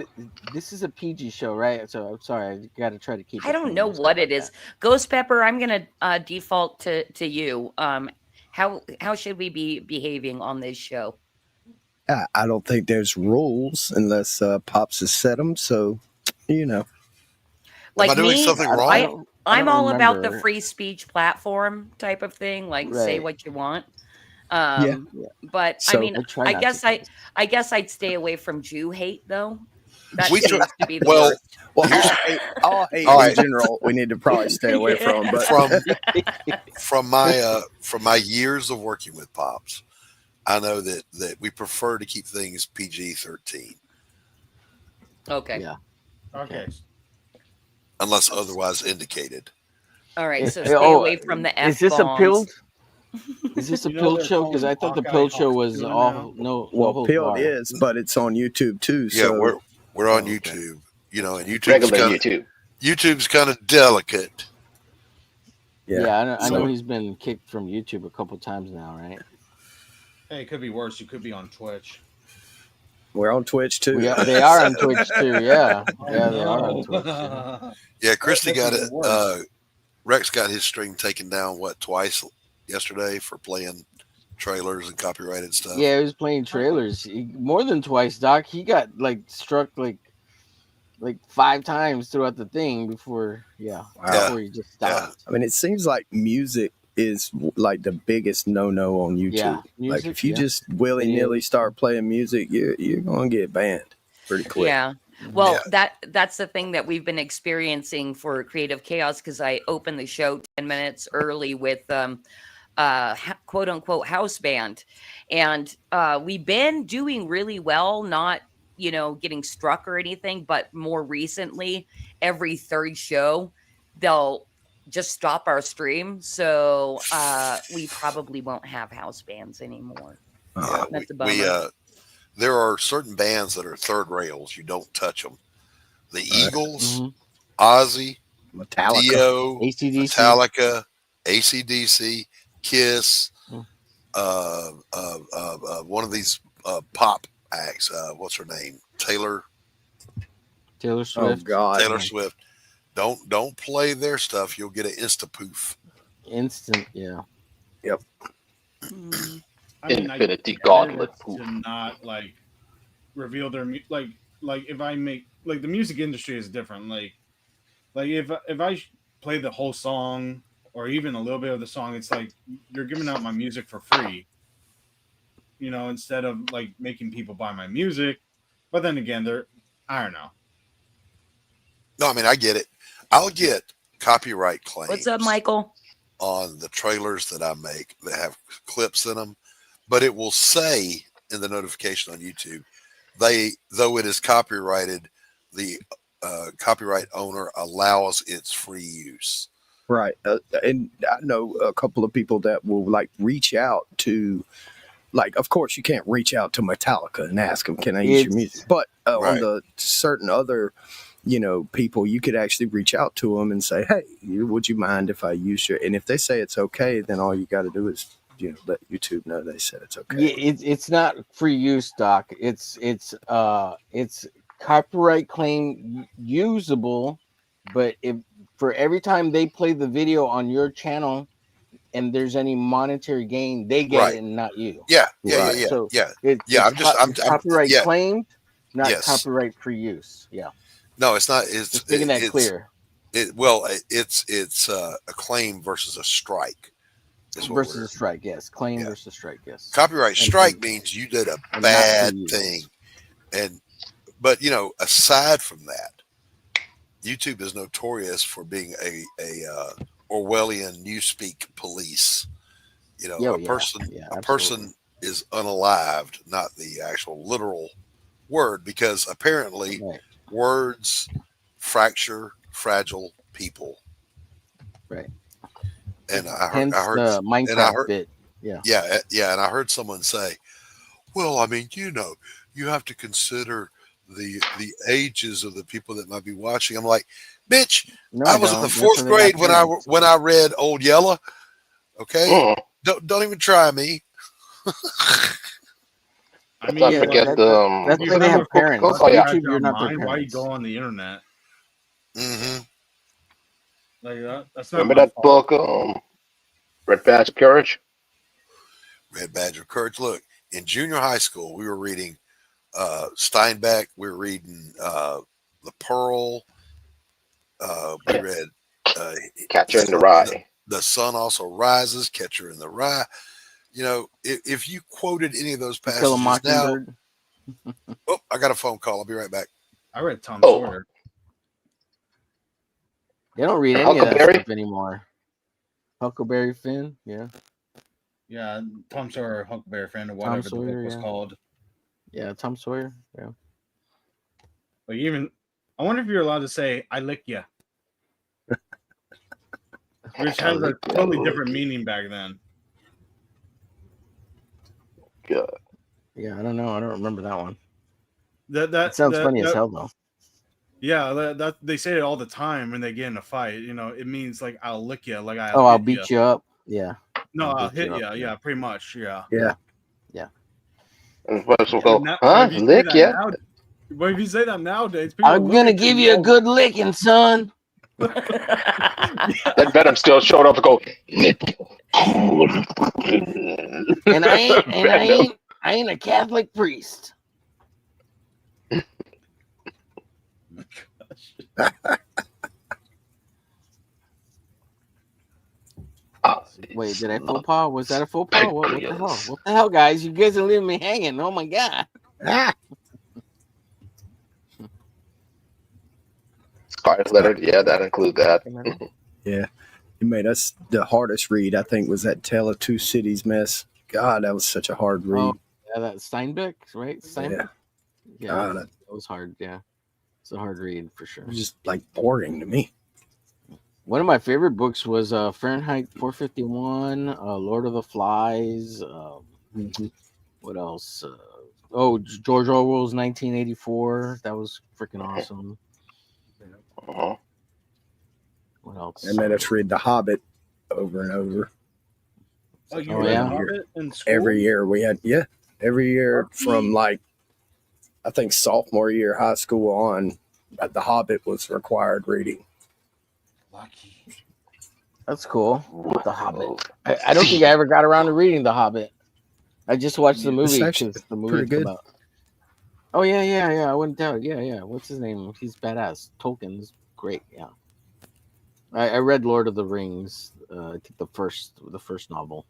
This is a PG show, right? So I'm sorry, I got to try to keep. I don't know what it is. Ghost Pepper, I'm gonna default to you. How should we be behaving on this show? I don't think there's rules unless Pops has set them. So, Like Am I doing me, something wrong? I'm all about the remember. free speech platform type of thing. Like say Right. what you want. Yeah. But So- I mean, I try I not guess to. I guess I'd stay away from Jew hate though. That We seems try- to be the well, worst. Well, all hate All in right. general, we need to probably stay away from. But from my years of working with Pops, I know that we prefer to keep things PG-13 Okay. Yeah. Okay. unless otherwise indicated. All right. So Hey, stay away from the F Is this bombs. a pilled? Is this a You know pilled they're show? Because I thought the Hawkeye pilled show Hawks was doing all now. no well, holds Pilled barred. is, but it's on YouTube too. Yeah, So we're on Oh, okay. YouTube. And YouTube's Regular kind of YouTube. YouTube's kind of delicate. Yeah, I know So- he's been kicked from YouTube a couple times now, right? Hey, it could be worse. You could be on Twitch. we're on Twitch too. They are on Twitch too. Yeah, they are on Twitch. Yeah. Yeah, Christy got That's it. even worse. Rex got his stream taken down twice yesterday for playing trailers and copyrighted stuff. Yeah, he was playing trailers more than twice, Doc. He got struck like 5 times throughout the thing before he just stopped. I mean, it seems like music is like the biggest no-no on YouTube. Yeah, like music, if you yeah. just willy-nilly start playing music, you're gonna get banned pretty quick. Yeah. Well, Yeah. that's the thing that we've been experiencing for Creative Chaos because I opened the show 10 minutes early with quote unquote house band. And we've been doing really well, not getting struck or anything, but more recently, every third show, they'll just stop our stream. So we probably won't have house bands anymore. Yeah, That's a bummer. there are certain bands that are third rails. You don't touch them. The Eagles, Ozzy, Metallica, Dio, AC/DC. Metallica, AC/DC, Kiss, one of these pop acts. What's her name? Taylor Taylor Oh Swift. God, Swift. Don't play their stuff. You'll get an insta poof. Instant, yeah. Yep. I mean, Infinity I Gauntlet get it poof. to not like reveal their like if I make like the music industry is different. Like if I play the whole song or even a little bit of the song, it's like you're giving out my music for free. You know, instead of like making people buy my music. But then again, I don't know. No, I mean I get it. I'll get copyright claims. What's up, Michael? On the trailers that I make that have clips in them, but it will say in the notification on YouTube, though it is copyrighted, the copyright owner allows its free use. Right. And I know a couple of people that will like reach out to, like, of course you can't reach out to Metallica and ask them, can I use your music? But Right. on the certain other, people, you could actually reach out to them and say, hey, would you mind if I use your, and if they say it's okay, then all you got to do is, let YouTube know they said it's okay. Yeah, it's not free use, Doc. It's copyright claim usable, but if for every time they play the video on your channel and there's any monetary gain, they get it and not you. Yeah. So yeah. I'm copyright yeah. claimed, not Yes. copyright free use. Yeah. No, it's not. It's Just making that clear. It's a claim versus a strike. Versus a strike, yes. Claim versus strike, yes. Copyright And strike means you did a and not bad free use. thing, but aside from that, YouTube is notorious for being a Orwellian newspeak police. A person is unalived, not the actual literal word, because apparently words fracture fragile people. Right. And I Hence heard the Minecraft and I heard, bit. Yeah. Yeah, and I heard someone say, "Well, I mean, you have to consider the ages of the people that might be watching." I'm like, "Bitch, No, I was in the fourth grade when I read Old Yeller." Okay, don't even try me. I mean, I forget that's why they have parents. YouTube, you're not their why you parents. go on the internet? Mm-hmm. Like that's not Remember my that fault. book, Red Badge of Courage? Red Badge of Courage. Look, in junior high school, we were reading Steinbeck. We were reading The Pearl. We read Catcher in the Rye. The Sun Also Rises, Catcher in the Rye. If you quoted any of those Kill a passages now, Mockingbird. oh, I got a phone call. I'll be right back. I read Tom Sawyer. They don't read any of that stuff anymore. Huckleberry Finn, yeah. Yeah, Tom Sawyer, Huckleberry Finn, or Tom whatever Sawyer, the book was yeah. called. Yeah, Tom Sawyer, yeah. But I wonder if you're allowed to say "I lick ya," which has a totally different meaning back then. God. Yeah, I don't know. I don't remember that one. That sounds funny as hell, though. Yeah, that they say it all the time when they get in a fight. It means like I'll lick you, like I'll beat you up. Yeah. No, I'll hit you. Yeah, pretty much. Yeah. Yeah. Lick ya? But if you say that nowadays, I'm gonna give you a good licking, son. That Venom still showed up and go. And I ain't a Catholic priest. Wait, did I faux pas? Was that a faux pas? What the hell? What the hell, guys? You guys are leaving me hanging. Oh my god. Scarlet Letter, yeah, that include that. Yeah. It made us the hardest read, I think, was that Tale of Two Cities mess. God, that was such a hard read. Oh, yeah, that Steinbeck, right? Steinbeck? Yeah, God, that was hard. Yeah, it's a hard read for sure. It was just like boring to me. One of my favorite books was Fahrenheit 451, Lord of the Flies. What else? George Orwell's 1984. That was freaking awesome. What else? They made us read The Hobbit over and over. Oh, you read The Hobbit in school? Every year we had, every year from like, I think sophomore year high school on, The Hobbit was required reading. lucky. That's cool. The Hobbit. I don't think I ever got around to reading The Hobbit. I just watched the movie because the movie pretty good. came out. Oh yeah. I wouldn't doubt it. Yeah. What's his name? He's badass. Tolkien's great. Yeah. I read Lord of the Rings. I think the first novel.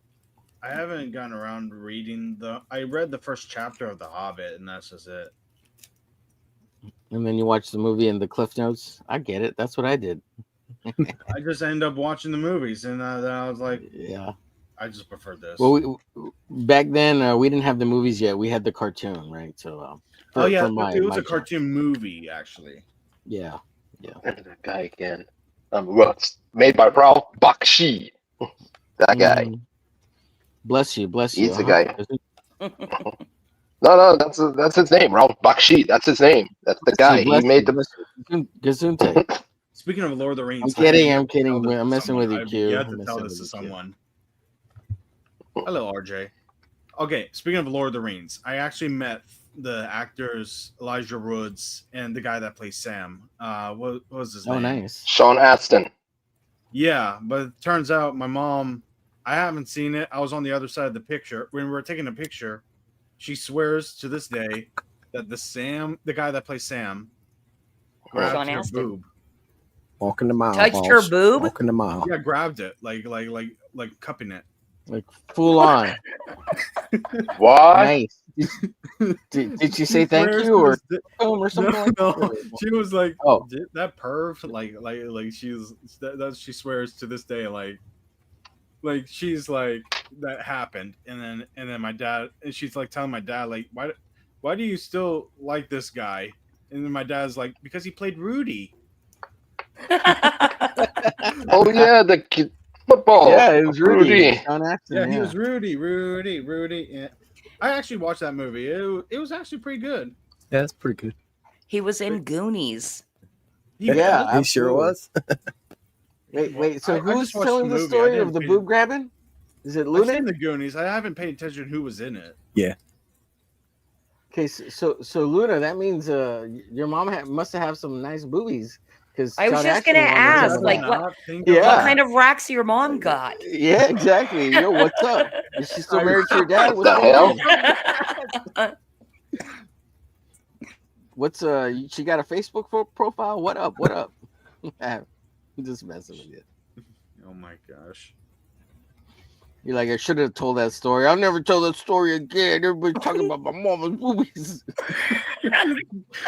I haven't gotten around to reading I read the first chapter of The Hobbit, and that's just it. And then you watch the movie and the Cliff Notes. I get it. That's what I did. I just end up watching the movies, and then I was like, yeah, I just prefer this. Well, back then we didn't have the movies yet. We had the cartoon, right? So, it was a cartoon movie, actually. Yeah. That guy again. It's made by Ralph Bakshi. That guy. Bless you. He's the guy. No, that's his name, Ralph Bakshi. That's his name. That's the guy. He made the Gesundheit. Speaking of Lord of the Rings, I'm kidding. I'm messing with you, Q. You have to tell this to someone. Hello, RJ. Okay, speaking of Lord of the Rings, I actually met the actors Elijah Woods and the guy that plays Sam. What was his name? Oh, nice. Sean Astin. Yeah, but it turns out my mom, I haven't seen it. I was on the other side of the picture. When we were taking a picture, she swears to this day that the guy that plays Sam, grabbed her boob. Walking the mile. Touched her boob? Walking the mile. Yeah, grabbed it, like cupping it. Like full on. Why? Nice. Did she say thank you or something? No. She was like, "Oh, that perv!" Like she's that she swears to this day, like she's like that happened, and then my dad, and she's like telling my dad, like, why do you still like this guy? And then my dad's like, because he played Rudy. Oh yeah, the football. Yeah, it was Rudy. Yeah, he was Rudy. Yeah. I actually watched that movie. It was actually pretty good. Yeah, it's pretty good. He was in Goonies. Yeah, he sure was. Wait. So I who's just watched telling the the movie. story of the boob grabbing? Is it I've Luna? seen the Goonies. I haven't paid attention to who was in it. Yeah. Okay, so Luna, that means your mom must have some nice boobies. I was just gonna ask, like, what kind of racks your mom got? Yeah, exactly. Yo, what's up? Is she still married to your dad? What the hell? What's she got a Facebook profile? What up? I'm just messing with you. Oh my gosh. You're like, I should have told that story. I'll never tell that story again. Everybody's talking about my mama's boobies.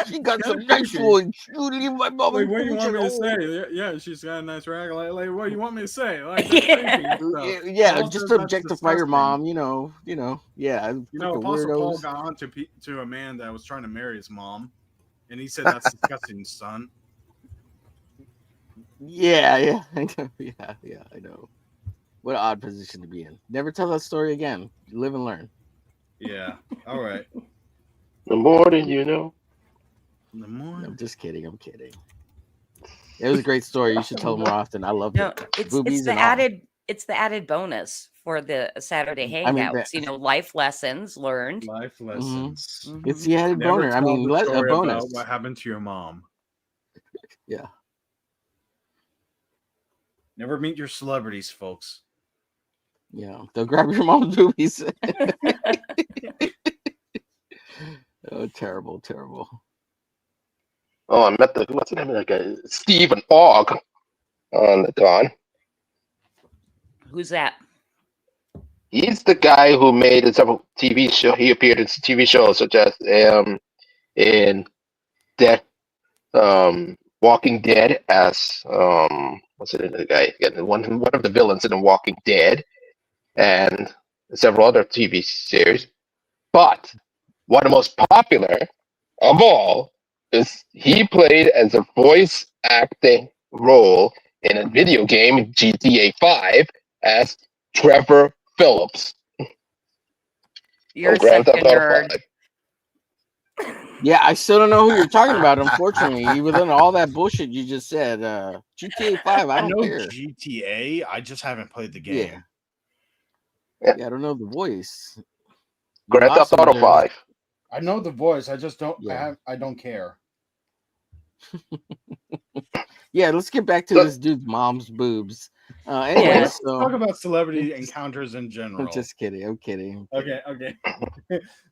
She got some nice ones. You leave my mama's Like, what do you want me to say? Yeah, she's got a nice rag. Like, what do you want me to say? Like, yeah, just to objectify your mom. You know. Yeah. Apostle Paul got on to a man that was trying to marry his mom, and he said that's disgusting, son. Yeah, I know. Yeah, I know. What an odd position to be in. Never tell that story again. You live and learn. Yeah. All right. The more than you know. The more. I'm just kidding. I'm kidding. It was a great story. You should tell them more often. I love it. It's the added bonus for the Saturday Hangouts. Life lessons learned. Life lessons. Mm-hmm. It's the added bonus. I mean, a bonus. What happened to your mom? Yeah. Never meet your celebrities, folks. Yeah, they'll grab your mom's boobies. Oh, terrible. Oh, I met what's the name of that guy? Stephen Ogg on the Dawn. Who's that? He's the guy who made several TV shows. He appeared in TV shows such as in Walking Dead as what's it in the guy? One of the villains in The Walking Dead, and several other TV series. But one of the most popular of all is he played as a voice acting role in a video game, GTA 5, as Trevor Phillips. You're such a nerd. Yeah, I still don't know who you're talking about, unfortunately. Even though all that bullshit you just said. GTA 5, I don't know care. GTA, I just haven't played the game. Yeah, I don't know the voice. Grand Theft Auto 5. I know the voice. I just don't. Yeah. I don't care. Yeah, let's get back to this dude's mom's boobs. Anyway, Yeah. Let's so talk about celebrity encounters in general. I'm just kidding. I'm kidding. Okay.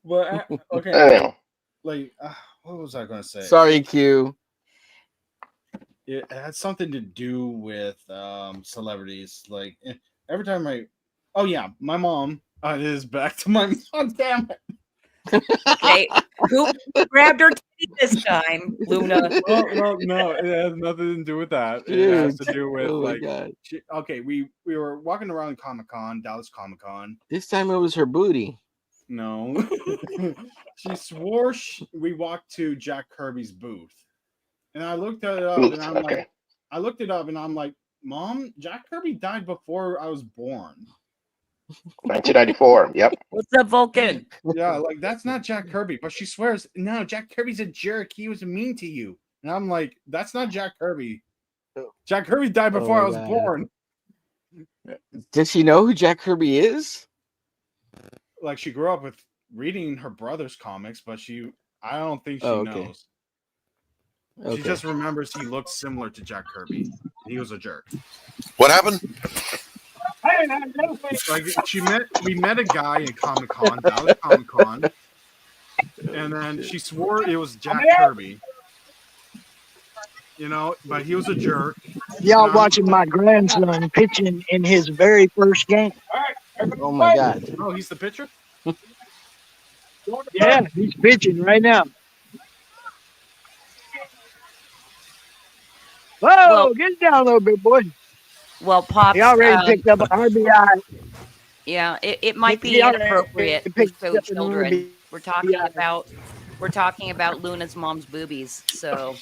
Well, okay. Anyhow. Like, what was I going to say? Sorry, Q. It had something to do with celebrities. Like every time my mom. It is back to my mom. Damn it. Okay, who grabbed her titty this time, Luna? Well, no, it has nothing to do with that. It has to do with Oh my God. we were walking around Dallas Comic Con. This time it was her booty. No, she swore we walked to Jack Kirby's booth, and I looked it up, and I'm like, I looked it up, and I'm like, Mom, Jack Kirby died before I was born. 1994. Yep. What's up, Vulcan? Yeah, like that's not Jack Kirby, but she swears, no, Jack Kirby's a jerk. He was mean to you. And I'm like, that's not Jack Kirby. Jack Kirby died before I was born. Does she know who Jack Kirby is? Like she grew up with reading her brother's comics, but I don't think she knows. Okay. She just remembers he looked similar to Jack Kirby. He was a jerk. What happened? Like we met a guy in Comic Con, Dallas Comic Con, and then she swore it was Jack Kirby. But he was a jerk. Y'all watching my grandson pitching in his very first game. Oh my God. Oh, he's the pitcher? Yeah, he's pitching right now. Whoa, get it down a little bit, boy. Well, Pops, he already picked up an RBI. Yeah, it might be inappropriate to show children. We're talking about Luna's mom's boobies. So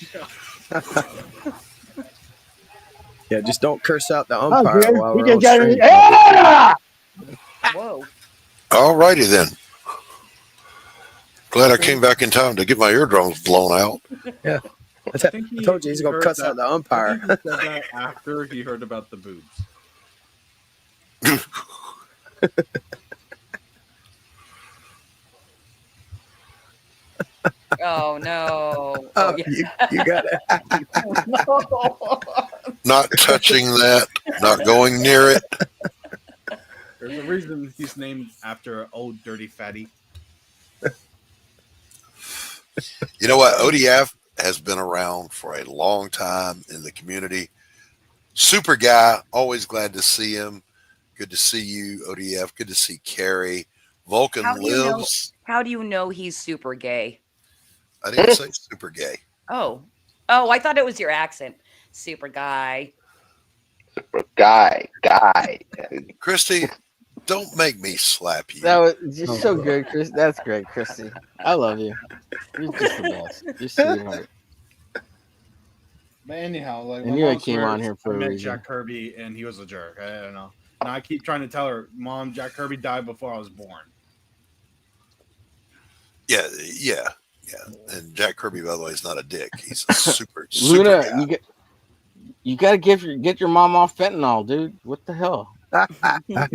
Yeah, just don't curse out the umpire while we're on stream. Whoa. All righty then. Glad I came back in time to get my eardrums blown out. Yeah. I told you he's going to cuss out the umpire. He said that after he heard about the boobs. Oh no! Oh, you got it. Not touching that. Not going near it. There's a reason he's named after old dirty fatty. You know what? ODF has been around for a long time in the community. Super guy. Always glad to see him. Good to see you, ODF. Good to see Carrie. Vulcan lives. How do you know he's super gay? I didn't say super gay. Oh, I thought it was your accent. Super guy. Super guy. Christy, don't make me slap you. That was just so good, Chris. That's great, Christy. I love you. You're just the best. You're sweetheart. But anyhow, like I knew I came on here for I a met reason. Jack Kirby, and he was a jerk. I don't know. And I keep trying to tell her, Mom, Jack Kirby died before I was born. Yeah. And Jack Kirby, by the way, is not a dick. He's a super Luna, guy. you got to get your mom off fentanyl, dude. What the hell?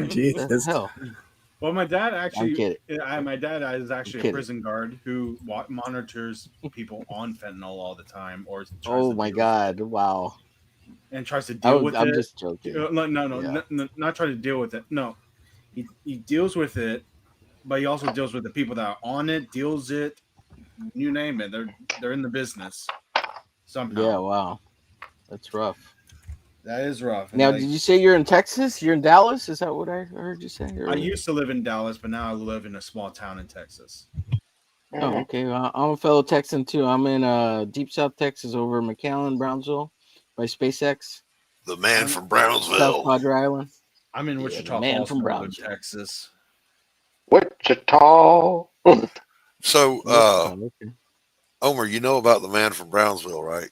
Jesus. What the hell? Well, my dad actually, I'm my dad is actually kidding. a prison guard who monitors people on fentanyl all the time, or Oh my God! Wow. and tries to deal with it. I'm just joking. No, Yeah. not trying to deal with it. No, he deals with it, but he also deals with the people that are on it. Deals it, you name it. They're in the business somehow. Yeah. Wow. That's rough. That is rough. Now, did you say you're in Texas? You're in Dallas? Is that what I heard you say? I used to live in Dallas, but now I live in a small town in Texas. Oh, okay. Well, I'm a fellow Texan too. I'm in deep South Texas, over in McAllen, Brownsville, by SpaceX. The man from Brownsville. South Padre Island. I'm in Wichita man Falls, from Northern Brownsville. Texas. Wichita. So, Omer, you know about the man from Brownsville, right?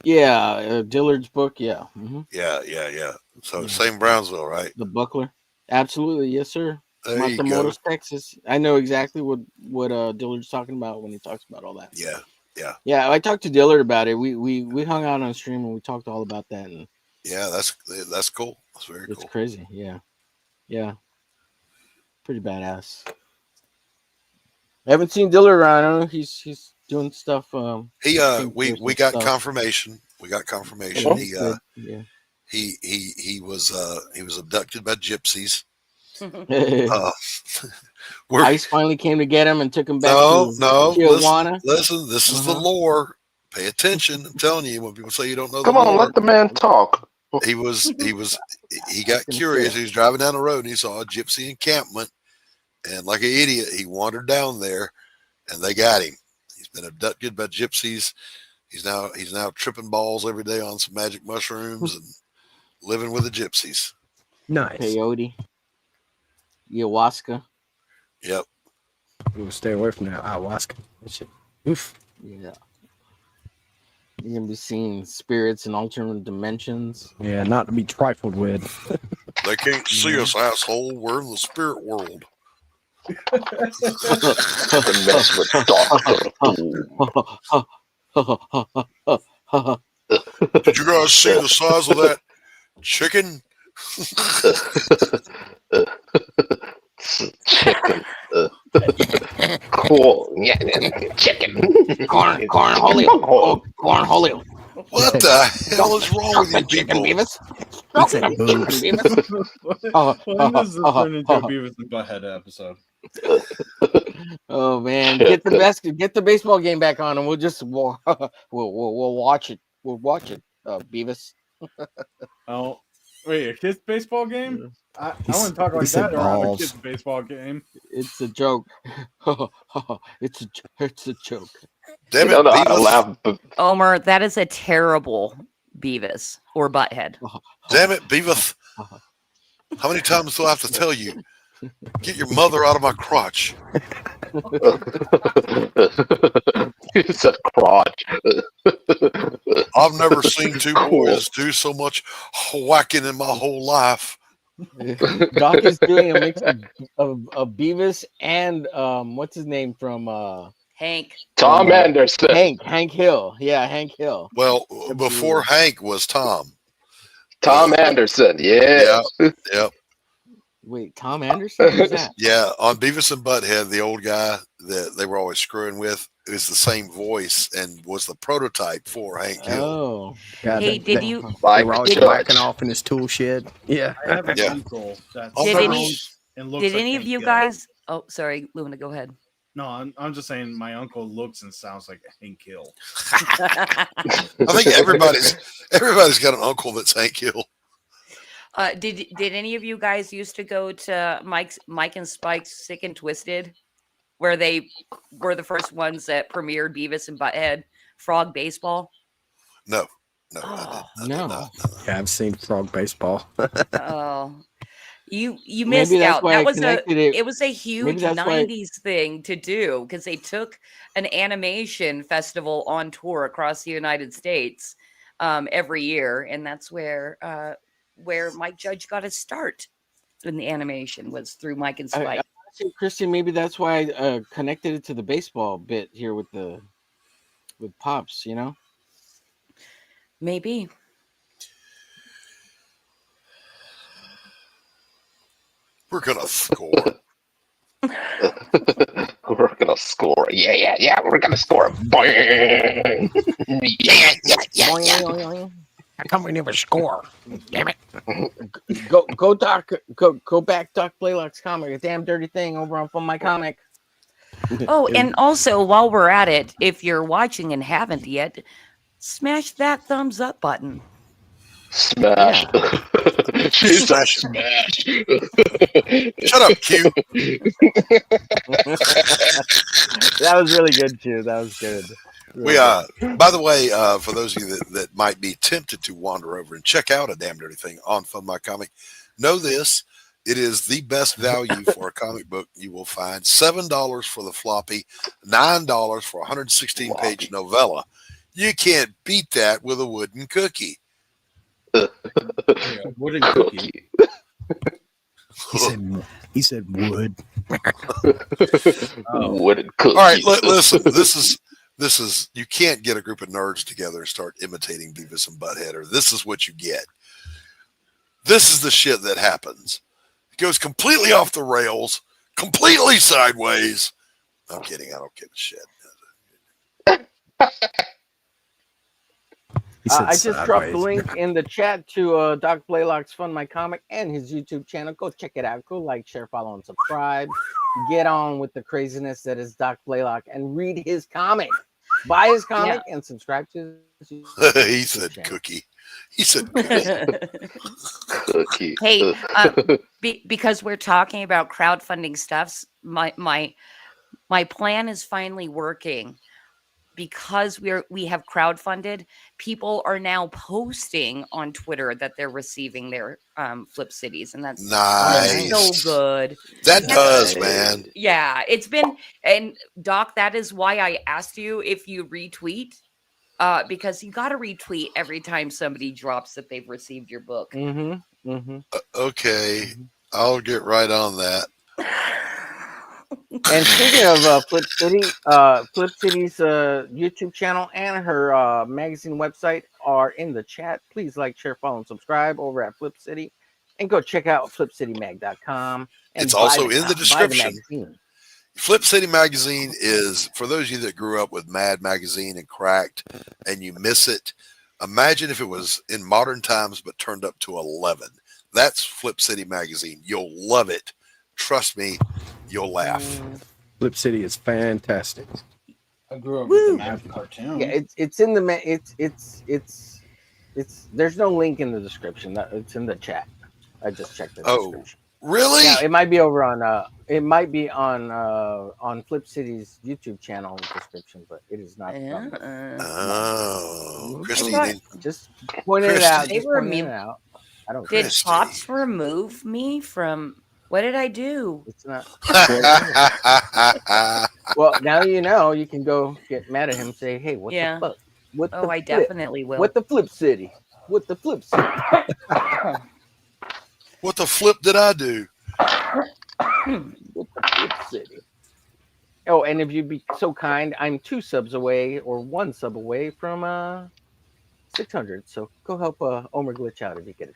Yeah, Dillard's book. Yeah. Mm-hmm. Yeah. So same Brownsville, right? The Buckler. Absolutely, yes, sir. There you go. Matamoros, Texas. I know exactly what Dillard's talking about when he talks about all that. Yeah. I talked to Dillard about it. We hung out on stream and we talked all about that. And yeah, that's cool. That's very cool. It's crazy. Yeah. Pretty badass. I haven't seen Dillard around. I don't know. He's doing stuff. We got confirmation We got confirmation. Yeah. He was abducted by gypsies. Ice finally came to get him and took him back No, to no. Tijuana. Listen. This is the lore. Pay attention. I'm telling you, when people say you don't know Come the on, lore, let the man talk. he got curious. He was driving down the road and he saw a gypsy encampment, and like an idiot, he wandered down there, and they got him. He's been abducted by gypsies. He's now tripping balls every day on some magic mushrooms and living with the gypsies. Nice. Peyote. Ayahuasca. Yep. We'll stay away from that ayahuasca. That shit. Oof. Yeah. You're gonna be seeing spirits in alternate dimensions. Yeah, not to be trifled with. They can't see us, asshole. We're in the spirit world. The mess with Dr. Did you guys see the size of that chicken? Chicken. Cool. Yeah, chicken. Cornholio. Cornholio. What the hell is wrong with you Chicken people? Beavis. When does this turn into a Beavis and Butthead episode? Oh man, get the baseball game back on, and we'll watch it. We'll watch it, Beavis. Oh, wait, a kid's baseball game? I want to talk like that or have a kid's baseball game. It's a joke. It's a joke. Damn it, You know how to Beavis. laugh, Omer, that is a terrible Beavis or Butthead. Damn it, Beavis. How many times do I have to tell you? Get your mother out of my crotch. It's a crotch. I've never seen two boys do so much whacking in my whole life. Doc is doing a mix of Beavis and what's his name from Hank. Tom Anderson. Hank Hill. Yeah, Hank Hill. Well, before Hank was Tom. Tom Anderson. Yeah. Yep. Wait, Tom Anderson? Who's that? Yeah, on Beavis and Butthead, the old guy that they were always screwing with is the same voice and was the prototype for Hank Hill. Oh. Yeah, Hey, did you? They were always Did- whacking off in his tool shed. Yeah. I have an Yeah. uncle that's Did any- and looks Did like any of Hank you Hill. guys? Oh, sorry, Luna, go ahead. No, I'm just saying my uncle looks and sounds like Hank Hill. I think everybody's got an uncle that's Hank Hill. Did any of you guys used to go to Mike and Spike's Sick and Twisted, where they were the first ones that premiered Beavis and Butthead Frog Baseball? No. No. Yeah, I've seen frog baseball. Oh, you Maybe missed that's out. why That I was connected it was a huge that's why- 90s thing to do because they took an animation festival on tour across the United States every year, and that's where Mike Judge got his start in the animation was through Mike and Spike. I think, Christy, maybe that's why I connected it to the baseball bit here with Pops, you know? Maybe. We're gonna score. We're gonna score. Yeah. We're gonna score. Boing. Yeah. How come we never score? Damn it. Go Doc, go back Doc Blaylock's comic, a damn dirty thing over on From My Comic. Oh, and also while we're at it, if you're watching and haven't yet, smash that thumbs up button. Smash. She said Smash. smash. Shut up, Q. That was really good, too. That was good. We by the way, for those of you that might be tempted to wander over and check out A Damn Dirty Thing on Fun My Comic, know this: it is the best value for a comic book you will find. $7 for the floppy, $9 for a 116-page novella. You can't beat that with a wooden cookie. Wooden cookie. He said wood. Wooden cookie. All right, listen. This is you can't get a group of nerds together and start imitating Beavis and Butthead, or this is what you get. This is the shit that happens. It goes completely off the rails, completely sideways. I'm kidding. I don't give a shit. said I just dropped the sideways. link in the chat to Doc Blaylock's Fund My Comic and his YouTube channel. Go check it out. Go like, share, follow, and subscribe. Get on with the craziness that is Doc Blaylock and read his comic. Buy his comic and subscribe to his YouTube He said channel. cookie. He said cookie. Cookie. Hey, because we're talking about crowdfunding stuffs, my plan is finally working. Because we have crowdfunded, people are now posting on Twitter that they're receiving their Flip Cities, and that's Nice. so good. That does, man. Yeah, it's been, and Doc, that is why I asked you if you retweet, because you got to retweet every time somebody drops that they've received your book. Okay, I'll get right on that. And speaking of Flip City's YouTube channel and her magazine website are in the chat. Please like, share, follow, and subscribe over at Flip City, and go check out flipcitymag.com. And It's also in the description. Buy the magazine. Flip City Magazine is, for those of you that grew up with Mad Magazine and Cracked and you miss it, imagine if it was in modern times but turned up to 11. That's Flip City Magazine. You'll love it. Trust me, you'll laugh. Flip City is fantastic. I grew up with the Mad cartoon. Yeah, it's in the it's there's no link in the description. It's in the chat. I just checked the description. Really? Yeah, it might be over on Flip City's YouTube channel description, but it is not. Oh, Christy, just pointing it out. They Just were pointing me. it out. I don't. Did Pops remove me from? What did I do? It's not. Well, now you know. You can go get mad at him. And say, "Hey, what the fuck? What the I flip? definitely will. What the Flip City? What the Flip City? What the flip did I do? What the Flip City? Oh, and if you'd be so kind, I'm 2 subs away or 1 sub away from 600. So go help Omer Glitch out if you get it.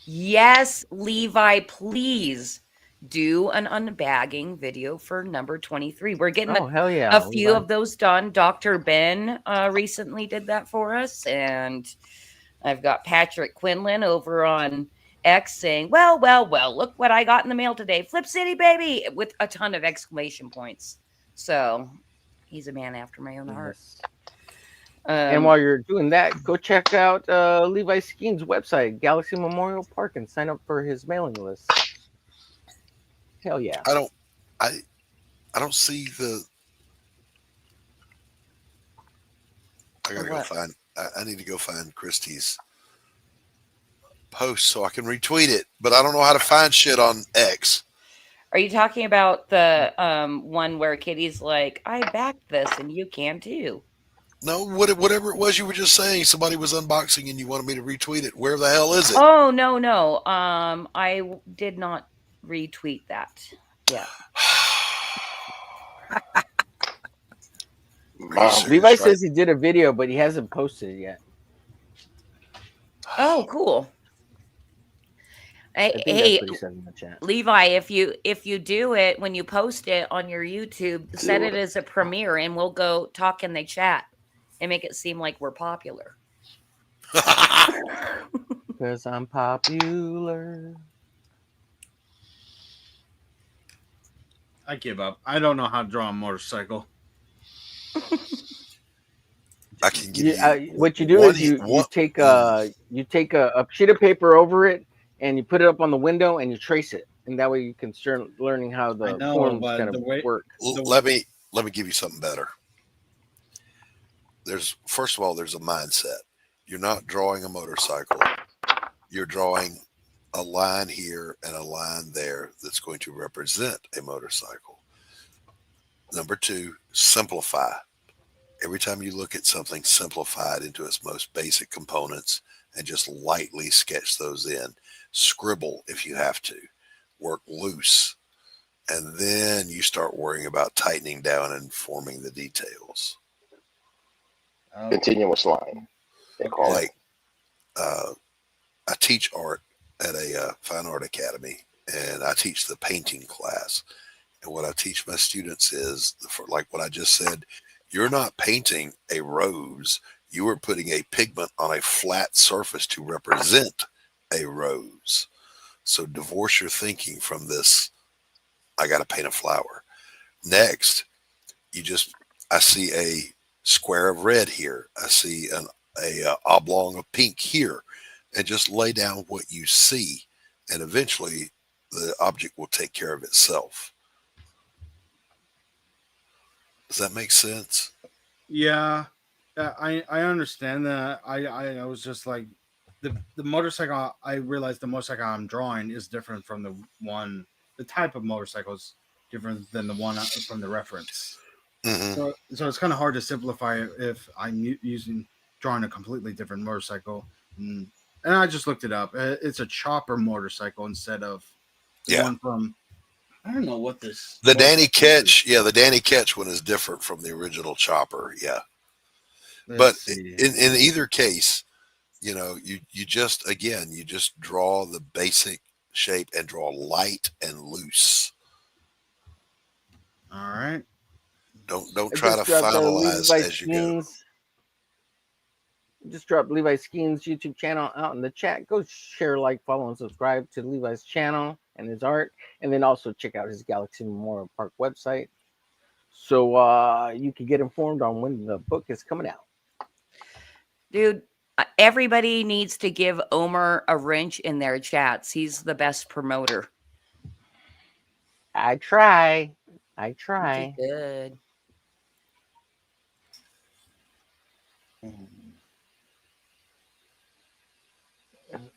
Yes, Levi, please do an unbagging video for number 23. We're getting hell yeah, a few Levi. of those done. Dr. Ben recently did that for us. And I've got Patrick Quinlan over on X saying, well, look what I got in the mail today. Flip City, baby, with a ton of exclamation points. So he's a man after my own heart. And while you're doing that, go check out Levi Skeen's website, Galaxy Memorial Park, and sign up for his mailing list. Hell yeah! I don't see the. I gotta go find. I need to go find Christie's post so I can retweet it, but I don't know how to find shit on X. Are you talking about the one where Kitty's like, I backed this and you can too? No, whatever it was you were just saying, somebody was unboxing and you wanted me to retweet it. Where the hell is it? Oh, no. I did not retweet that. Yeah. Levi says he did a video, but he hasn't posted it yet. Oh, cool. Hey, Levi, if you do it when you post it on your YouTube, set it as a premiere, and we'll go talk in the chat and make it seem like we're popular. Because I'm popular. I give up. I don't know how to draw a motorcycle. I can give you. What you do is you take a sheet of paper over it, and you put it up on the window, and you trace it, and that way you can start learning how the form's going to work. Let me give you something better. First of all, there's a mindset. You're not drawing a motorcycle. You're drawing a line here and a line there that's going to represent a motorcycle. Number 2, simplify. Every time you look at something, simplify it into its most basic components and just lightly sketch those in. Scribble if you have to. Work loose. And then you start worrying about tightening down and forming the details. Continuous line. They call it. I teach art at a fine art academy, and I teach the painting class. And what I teach my students is, like what I just said, you're not painting a rose. You were putting a pigment on a flat surface to represent a rose. So divorce your thinking from this. I got to paint a flower. Next, I see a square of red here. I see a oblong of pink here, and just lay down what you see, and eventually the object will take care of itself. Does that make sense? Yeah, I understand that. I was just like the motorcycle. I realized the motorcycle I'm drawing is different from the type of motorcycle is different than the one from the reference. Mm-hmm. So it's kind of hard to simplify it if I'm drawing a completely different motorcycle. And I just looked it up. It's a chopper motorcycle instead of the one from, I don't know what this. The Danny Ketch, the Danny Ketch one is different from the original chopper. Yeah. But in either case, you just draw the basic shape and draw light and loose. All right. Don't try to finalize as you go. Just drop Levi Skeens YouTube channel out in the chat. Go share, like, follow, and subscribe to Levi's channel and his art. And then also check out his Galaxy Memorial Park website so you can get informed on when the book is coming out. Dude, everybody needs to give Omer a wrench in their chats. He's the best promoter. I try. Good.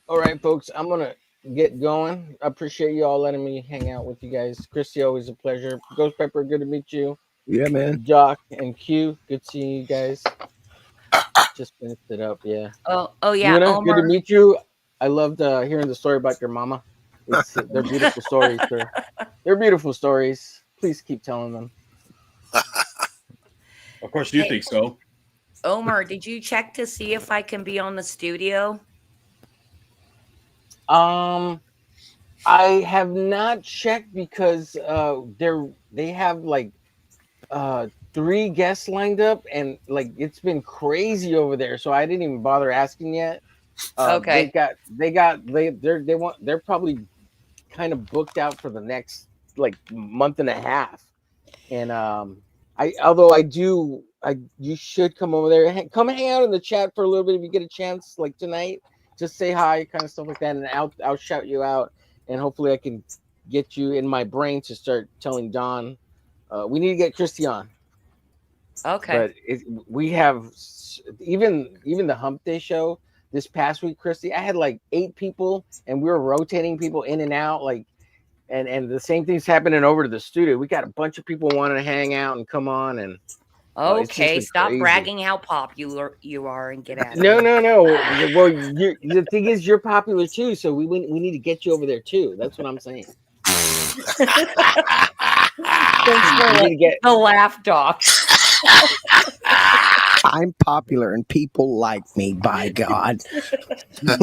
All right, folks, I'm going to get going. I appreciate you all letting me hang out with you guys. Christy, always a pleasure. Ghost Pepper, good to meet you. Yeah, man. Doc and Q, good seeing you guys. Just finished it up, yeah. Oh yeah, Luna, good to meet you. I loved hearing the story about your mama. They're beautiful stories, sir. They're beautiful stories. Please keep telling them. Of course, you think so. Omer, did you check to see if I can be on the studio? I have not checked because they have like 3 guests lined up, and like it's been crazy over there, so I didn't even bother asking yet. Okay. They're probably kind of booked out for the next like month and a half, and you should come over there, come hang out in the chat for a little bit if you get a chance, like tonight. Just say hi, kind of stuff like that, and I'll shout you out, and hopefully I can get you in my brain to start telling Don. We need to get Christy on. Okay. But we have even the Hump Day show this past week, Christy. I had like 8 people, and we were rotating people in and out, like, and the same thing's happening over to the studio. We got a bunch of people wanting to hang out and come on, and okay, stop bragging how popular you are and get out of No. here. Well, the thing is, you're popular too, so we need to get you over there too. That's what I'm saying. Thanks for the laugh, Doc. I'm popular and people like me, by God. You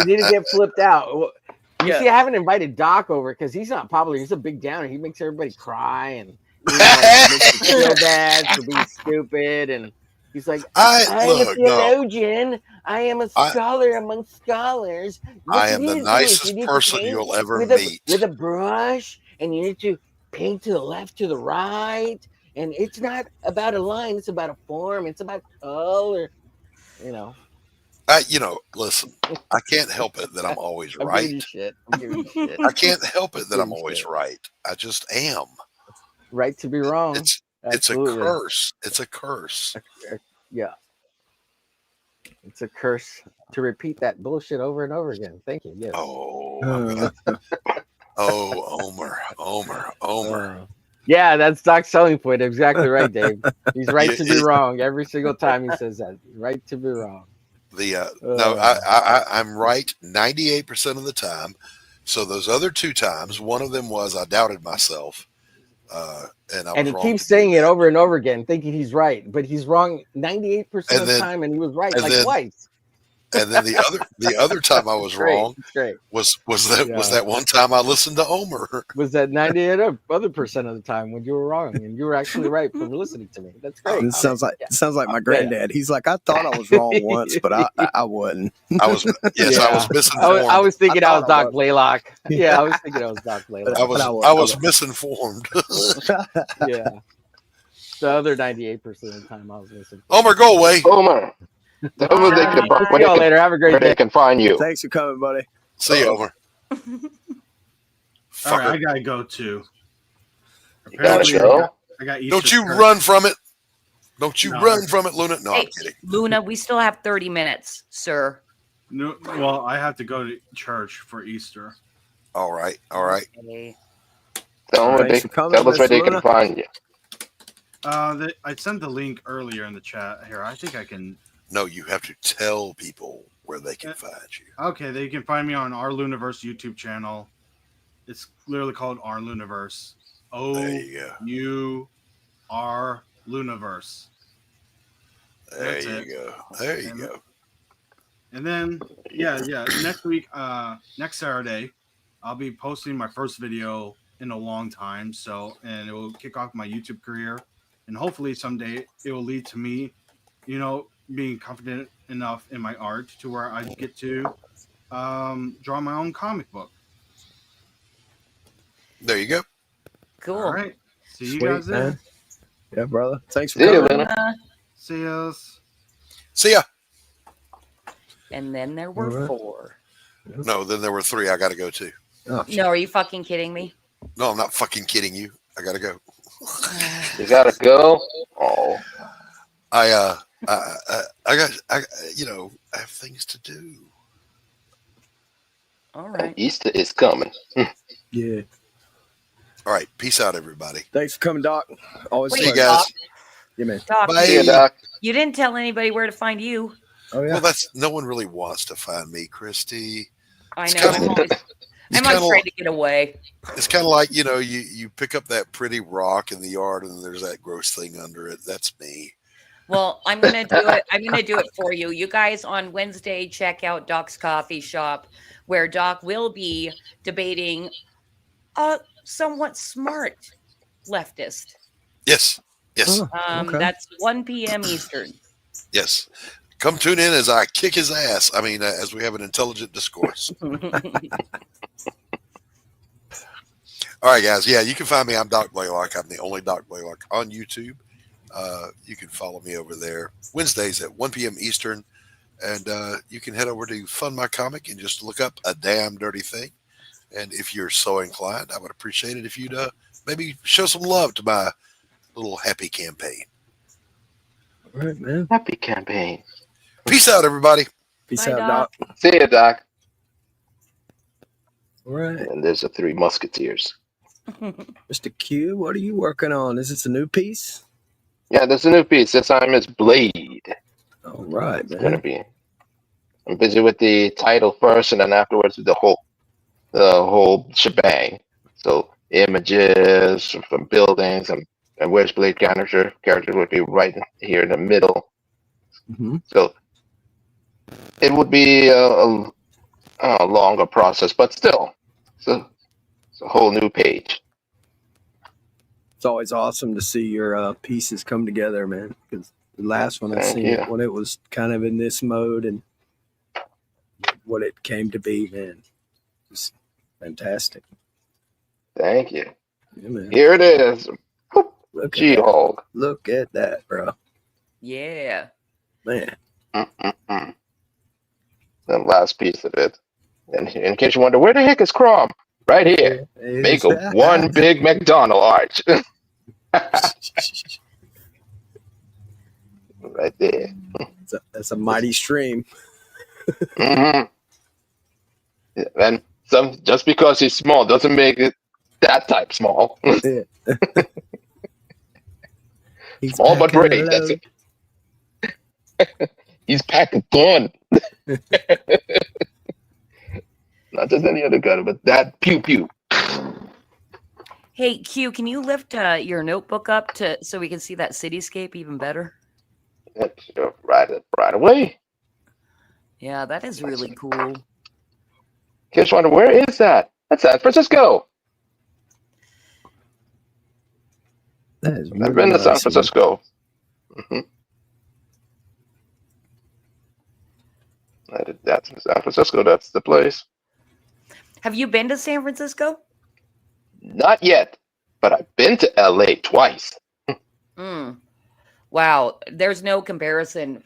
need to get flipped out. You see, I haven't invited Doc over because he's not popular. He's a big downer. He makes everybody cry and makes you feel bad for being stupid. And he's like, I'm a theologian. I am a scholar among scholars. I am the nicest person you'll ever meet. With a brush, and you need to paint to the left, to the right. And it's not about a line. It's about a form. It's about color. Listen, I can't help it that I'm always right. I'm giving you shit. I can't help it that I'm always right. I just am. Right to be wrong. It's a curse. It's a curse. Yeah. It's a curse to repeat that bullshit over and over again. Thank you. Yes. Omer. Yeah, that's Doc's selling point. Exactly right, Dave. He's right to be wrong every single time he says that. Right to be wrong. I'm right 98% of the time. So those other 2 times, one of them was I doubted myself, and he keeps saying it over and over again, thinking he's right, but he's wrong 98% of the time, and he was right twice. And then the other time I was wrong was that one time I listened to Omer. Was that 98% of the time when you were wrong and you were actually right from listening to me? That's great. It sounds like my granddad. He's like, I thought I was wrong once, but I wasn't. I was misinformed. I was thinking I was Doc Blaylock. Yeah, I was thinking I was Doc Blaylock. I was misinformed. Yeah. The other 98% of the time I was listening. Omer, go away. Omer. See y'all later. Have a great day. They can find you. Thanks for coming, buddy. See you, Omer. All right, I gotta go too. You gotta go? I got Don't you run from it. Don't you run from it, Luna. No, I'm kidding. Luna, we still have 30 minutes, sir. No, well, I have to go to church for Easter. All right. Okay. Tell us where they can find you. I sent the link earlier in the chat. Here, I think I can. No, you have to tell people where they can find you. Okay, they can find me on our Luniverse YouTube channel. It's literally called Our Luniverse. O-U-R Luniverse. There you go. There you go. And then, yeah. Next week, next Saturday, I'll be posting my first video in a long time. And it will kick off my YouTube career. And hopefully someday it will lead to me, being confident enough in my art to where I get to draw my own comic book. There you go. Cool. All right. See you guys there. Man. Yeah, brother. Thanks for coming. See us. See ya. And then there were 4. No, then there were 3. I got to go too. Oh, no, are you fucking kidding me? No, I'm not fucking kidding you. I got to go. You got to go? Oh. I have things to do. All right. Easter is coming. Yeah. All right. Peace out, everybody. Thanks for coming, Doc. Always see you guys. Doc. Yeah, man. Doc, bye. See you, Doc. You didn't tell anybody where to find you. Oh yeah. Well, no one really wants to find me, Christy. I know. I'm always trying to get away. It's kind of like, you pick up that pretty rock in the yard and there's that gross thing under it. That's me. Well, I'm gonna do it. I'm gonna do it for you. You guys on Wednesday, check out Doc's Coffee Shop, where Doc will be debating a somewhat smart leftist. Yes. Okay. That's 1 p.m. Eastern. Yes. Come tune in as I kick his ass. I mean, as we have an intelligent discourse. All right, guys. Yeah, you can find me. I'm Doc Blaylock. I'm the only Doc Blaylock on YouTube. You can follow me over there Wednesdays at 1 p.m. Eastern. And you can head over to Fund My Comic and just look up A Damn Dirty Thing. And if you're so inclined, I would appreciate it if you'd maybe show some love to my little happy campaign. All right, man. Happy campaign. Peace out, everybody. Peace Bye, out, Doc. See you, Doc. All right. And there's the 3 Musketeers. Mr. Q, what are you working on? Is this a new piece? Yeah, there's a new piece. This time is Blade. All right, It's man. gonna be. I'm busy with the title first, and then afterwards with the whole shebang. So images from buildings and where's Blade character would be right here in the middle. Mm-hmm. So it would be a longer process, but still, it's a whole new page. It's always awesome to see your pieces come together, man. Because the last one I Thank seen you. it when it was kind of in this mode and what it came to be, man. It's fantastic. Thank you. Yeah, man. Here it is. Look at G-Hog. that. Look at that, bro. Yeah. Man. The last piece of it. And in case you wonder, where the heck is Crom? Right here. Make one big McDonald arch. Right there. That's a mighty stream. Mm-hmm. And just because he's small doesn't make it that type small. Yeah. Small but brave. That's it. He's packing a gun. Not just any other gun, but that pew pew. Hey, Q, can you lift your notebook up so we can see that cityscape even better? Right away. Yeah, that is really cool. Kids wonder, where is that? That's San Francisco. That is I've been to San Francisco. That's San Francisco. That's the place. Have you been to San Francisco? Not yet, but I've been to LA twice. Wow, there's no comparison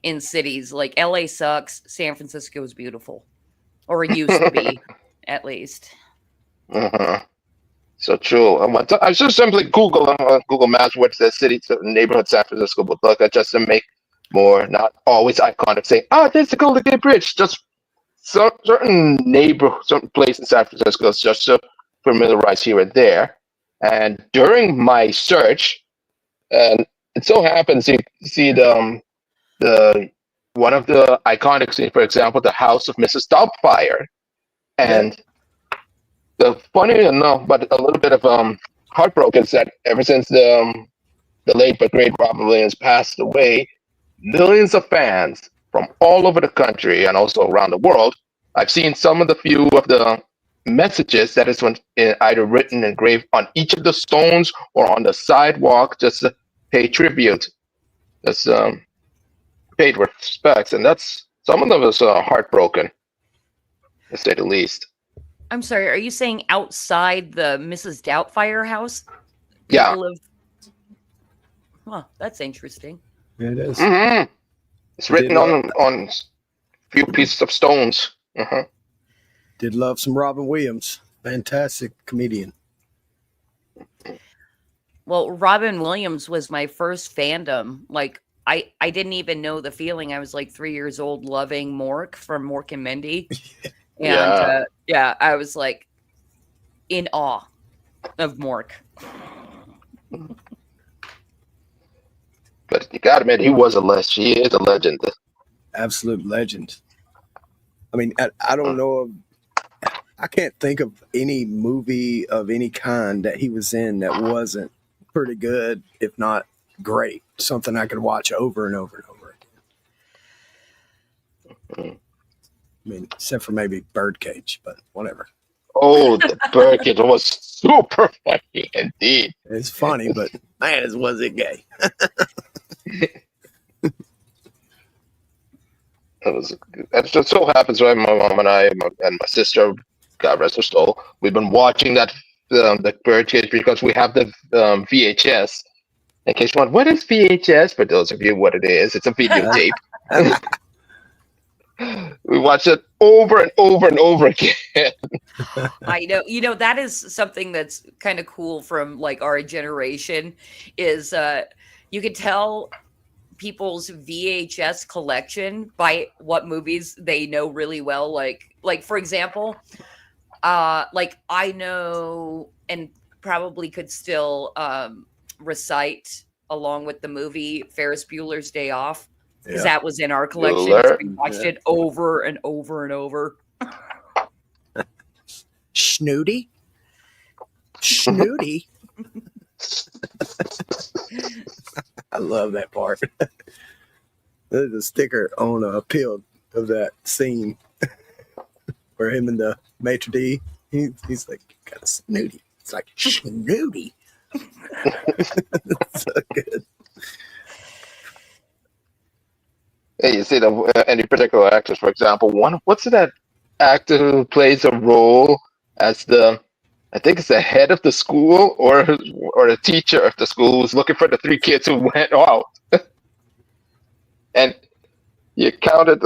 in cities. Like LA sucks. San Francisco is beautiful, or used to be, at least. So true. I just simply Google on Google Maps what's the city, neighborhood San Francisco would look at, just to make more, not always iconic. Say, there's the Golden Gate Bridge. Just certain place in San Francisco, just to familiarize here and there. And during my search, and it so happens you see the one of the iconic scenes, for example, the house of Mrs. Doubtfire, and the funny enough, but a little bit of heartbroken is that ever since the late but great Robin Williams passed away, millions of fans from all over the country and also around the world. I've seen some of the few of the messages that is either written engraved on each of the stones or on the sidewalk, just to pay tribute, just paid respects, and that's some of them is heartbroken, to say the least. I'm sorry, are you saying outside the Mrs. Doubtfire house? Yeah. Huh, that's interesting. It is. It's written on a few pieces of stones. Did love some Robin Williams. Fantastic comedian. Well, Robin Williams was my first fandom. Like, I didn't even know the feeling. I was like 3 years old loving Mork from Mork and Mindy. And I was like in awe of Mork. But you gotta admit, he was a legend. He is a legend. Absolute legend. I mean, I don't know of, I can't think of any movie of any kind that he was in that wasn't pretty good, if not great. Something I could watch over and over and over again. I mean, except for maybe Birdcage, but whatever. Oh, the Birdcage was super funny indeed. It's funny, but man, was it gay? It just so happens, right? My mom and I and my sister, God rest her soul, we've been watching that the Birdcage because we have the VHS. In case you want, what is VHS? For those of you, what it is, it's a videotape. We watch it over and over and over again. I know, that is something that's kind of cool from like our generation. Is you could tell people's VHS collection by what movies they know really well. Like for example, like I know and probably could still recite along with the movie Ferris Bueller's Day Off, because that was in our collection. So we watched it over and over and over. Snooty. I love that part. There's a sticker on a pill of that scene where him and the maitre d', he's like, got a snooty. It's like, snooty. So good. Hey, you see any particular actors, for example, what's that actor who plays a role as I think it's the head of the school or the teacher of the school who's looking for the three kids who went out. And you counted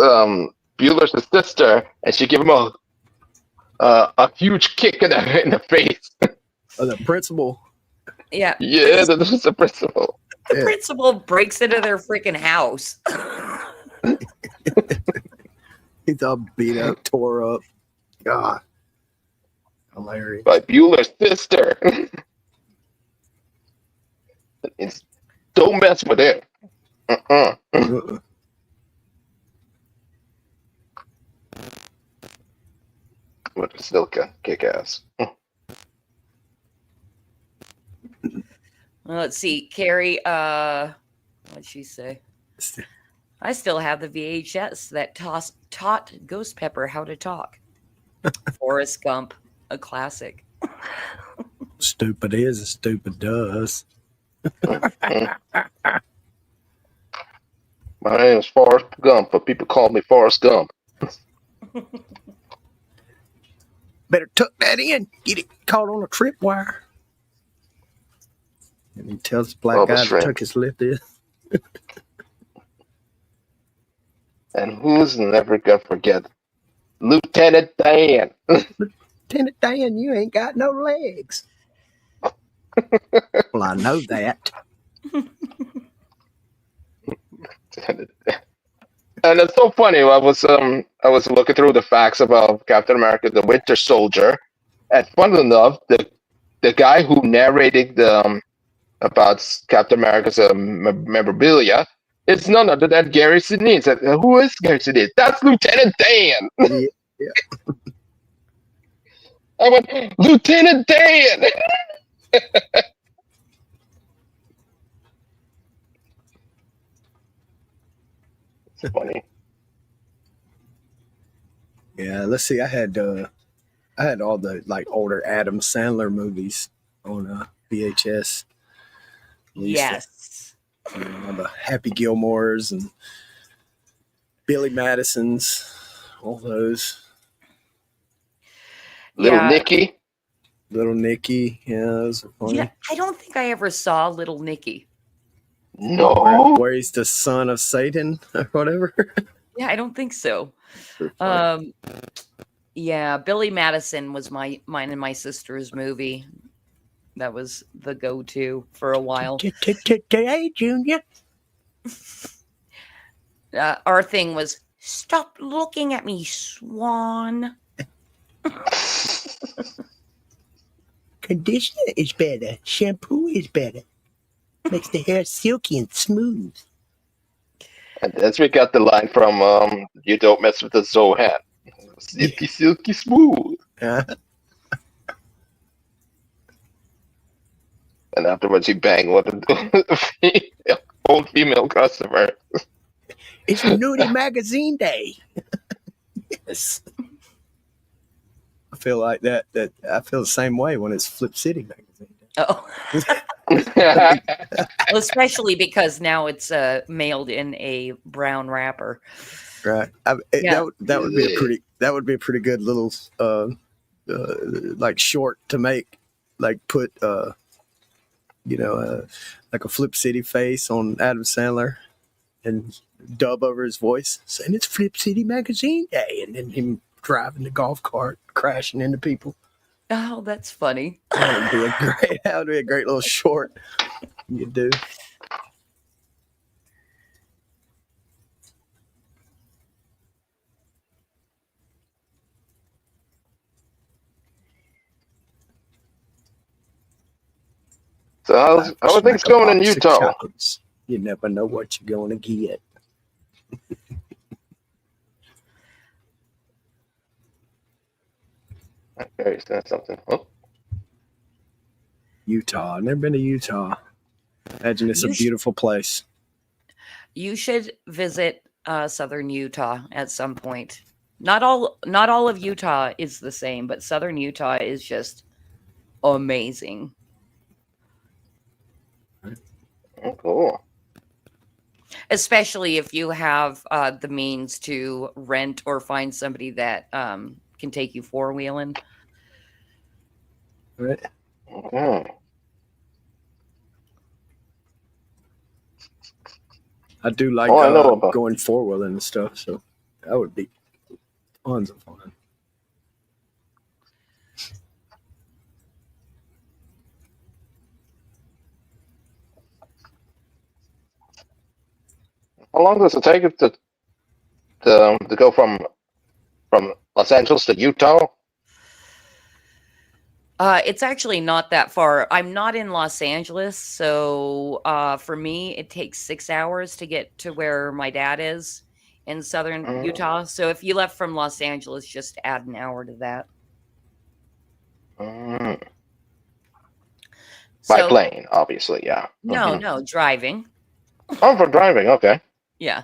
Bueller's sister, and she gave him a huge kick in the face. Oh, the principal. Yeah. Yeah, this is the principal. The principal breaks into their freaking house. He's all beat up, tore up. God. Hilarious. By Bueller's sister. Don't mess with it. But it still can kick ass. Let's see, Carrie. What'd she say? I still have the VHS that taught Ghost Pepper how to talk. Forrest Gump, a classic. Stupid is and stupid does. My name is Forrest Gump, but people call me Forrest Gump. Better tuck that in. Get it caught on a tripwire. And he tells the black guy to tuck his lip in. And who's never gonna forget Lieutenant Dan? Lieutenant Dan, you ain't got no legs. Well, I know that. And it's so funny. I was looking through the facts about Captain America: The Winter Soldier, and fun enough, the guy who narrated about Captain America's memorabilia is none other than Gary Sinise. Who is Gary Sinise? That's Lieutenant Dan. Yeah. I went, Lieutenant Dan. It's funny. Yeah, let's see. I had all the like older Adam Sandler movies on VHS. Yes. All the Happy Gilmores and Billy Madison's, all those. Little Nicky. Little Nicky, yeah, those are funny. Yeah, I don't think I ever saw Little Nicky. No. Where he's the son of Satan or whatever. Yeah, I don't think so. Yeah, Billy Madison was mine and my sister's movie. That was the go-to for a while. Hey, Junior. Our thing was, stop looking at me, Swan. Conditioner is better. Shampoo is better. Makes the hair silky and smooth. And as we got the line from You Don't Mess with the Zohan. Silky, silky smooth. And afterwards he banged with an old female customer. It's Nudie Magazine Day. Yes. I feel like that. I feel the same way when it's Flip City Magazine. Oh. Well, especially because now it's mailed in a brown wrapper. Right. That would be a pretty good little like short to make, like put like a Flip City face on Adam Sandler and dub over his voice saying it's Flip City Magazine Day, and then him driving the golf cart crashing into people. Oh, that's funny. That would be a great little short you do. So how are things going in Utah? You never know what you're going to get. Okay, is that something? Oh. Utah. I've never been to Utah. Imagine it's a beautiful place. You should visit southern Utah at some point. Not all of Utah is the same, but southern Utah is just amazing. Oh, cool. Especially if you have the means to rent or find somebody that can take you four-wheeling. Right. Okay. I do like going four-wheeling and stuff, so that would be tons of fun. How long does it take it to go from Los Angeles to Utah? It's actually not that far. I'm not in Los Angeles, so for me, it takes 6 hours to get to where my dad is in southern Utah. So if you left from Los Angeles, just add an hour to that. By plane, obviously, yeah. No, driving. Oh, for driving, okay. Yeah.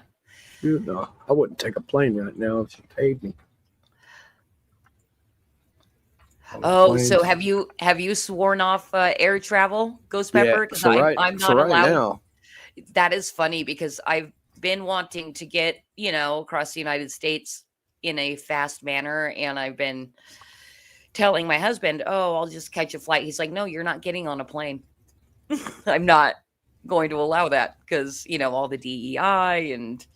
Shoot, no, I wouldn't take a plane right now if you paid me. Oh, so have you sworn off air travel, Ghost Pepper? Because I'm not allowed. Now. That is funny because I've been wanting to get, across the United States in a fast manner, and I've been telling my husband, "Oh, I'll just catch a flight." He's like, "No, you're not getting on a plane." I'm not going to allow that because, all the DEI and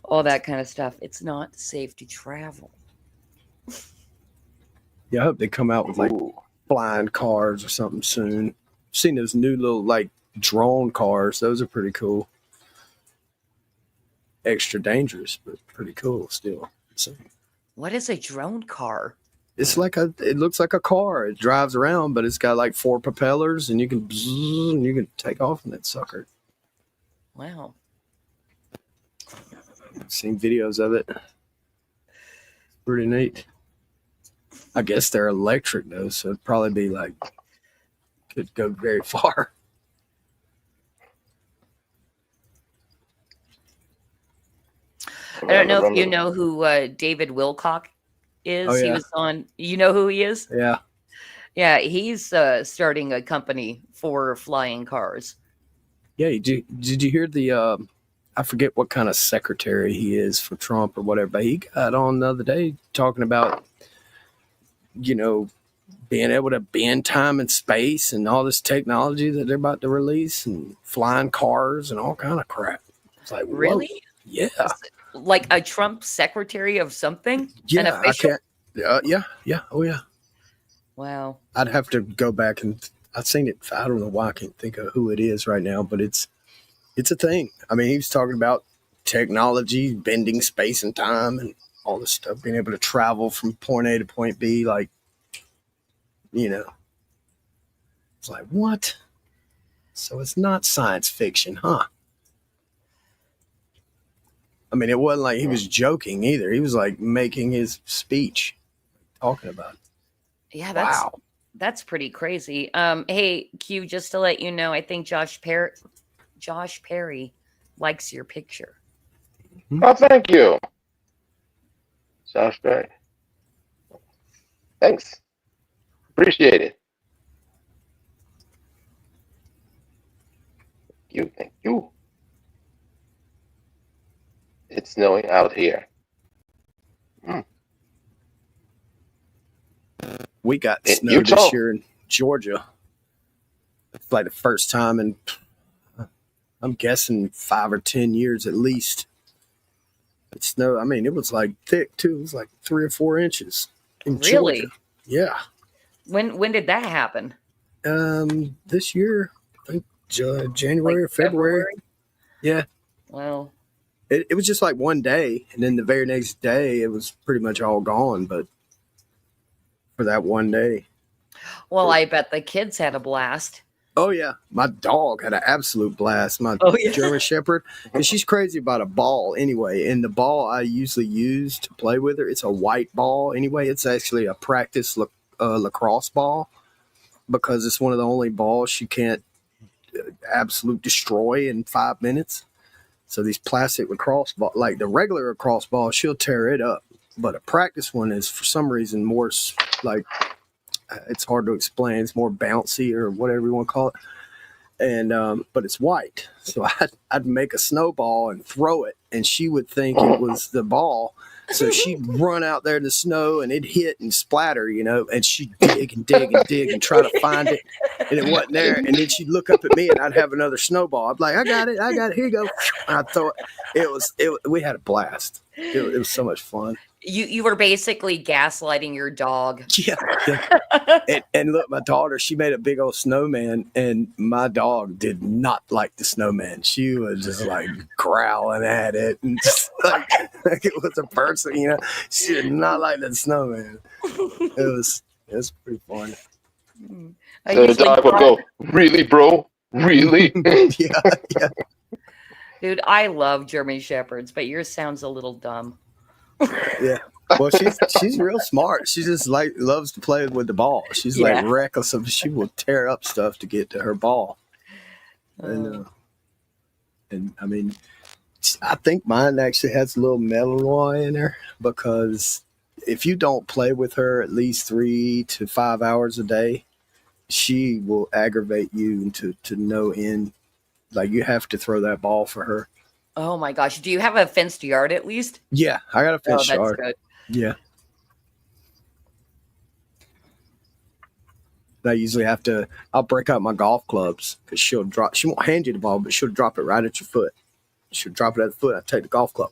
all that kind of stuff. It's not safe to travel. Yeah, I hope they come out with like flying cars or something soon. I've seen those new little like drone cars. Those are pretty cool. Extra dangerous, but pretty cool still. So, what is a drone car? It's like it looks like a car. It drives around, but it's got like 4 propellers, and you can take off in that sucker. Wow. I've seen videos of it. Pretty neat. I guess they're electric though, so it'd probably be like could go very far. I don't know if you know who David Wilcock is. Oh, yeah. He was on. You know who he is? Yeah. Yeah, he's starting a company for flying cars. Yeah. Did you hear the? I forget what kind of secretary he is for Trump or whatever, but he got on the other day talking about, being able to bend time and space and all this technology that they're about to release and flying cars and all kind of crap. It's like, really? Whoa. Yeah. Like a Trump secretary of something? Yeah. An official? Yeah. Oh, yeah. Wow. I'd have to go back and I've seen it. I don't know why I can't think of who it is right now, but it's a thing. I mean, he was talking about technology, bending space and time and all this stuff, being able to travel from point A to point B. Like, it's like, what? So it's not science fiction, huh? I mean, it wasn't like he was joking either. He was like making his speech, talking about it. Yeah, Wow. That's pretty crazy. Hey, Q, just to let you know, I think Josh Perry likes your picture. Oh, thank you, Josh Perry. Thanks. Appreciate it. Thank you. It's snowing out here. We got In snow Utah. this year in Georgia. It's like the first time in, I'm guessing 5 or 10 years at least. It snowed. I mean, it was like thick too. It was like 3 or 4 inches in Really? Georgia. Yeah. When did that happen? This year, I think January or February. Yeah. Well, it was just like one day, and then the very next day it was pretty much all gone. But for that one day. Well, I bet the kids had a blast. Oh yeah, my dog had an absolute blast. My German Shepherd, and she's crazy about a ball anyway. And the ball I usually use to play with her, it's a white ball anyway. It's actually a practice lacrosse ball because it's one of the only balls she can't absolute destroy in 5 minutes. So these plastic lacrosse ball, like the regular lacrosse ball, she'll tear it up. But a practice one is for some reason more like. It's hard to explain. It's more bouncy or whatever you want to call it. And, but it's white. So I'd make a snowball and throw it, and she would think it was the ball. So she'd run out there in the snow and it'd hit and splatter, and she'd dig and dig and dig and try to find it. And it wasn't there. And then she'd look up at me and I'd have another snowball. I'd be like, I got it. Here you go. And I'd throw it. We had a blast. It was so much fun. You were basically gaslighting your dog. Yeah. And look, my daughter, she made a big old snowman, and my dog did not like the snowman. She was just like growling at it, and just like it was a person, She did not like the snowman. It was pretty funny. So the dog would go, really, bro? Really? Yeah. Dude, I love German Shepherds, but yours sounds a little dumb. Yeah. Well, she's real smart. She just loves to play with the ball. She's like reckless of. She will tear up stuff to get to her ball. And I mean, I think mine actually has a little Malinois in her because if you don't play with her at least 3 to 5 hours a day, she will aggravate you to no end. Like you have to throw that ball for her. Oh my gosh. Do you have a fenced yard at least? Yeah, I got a fenced that's yard. good. Yeah. I usually have to, I'll break out my golf clubs because she won't hand you the ball, but she'll drop it right at your foot. She'll drop it at the foot. I take the golf club.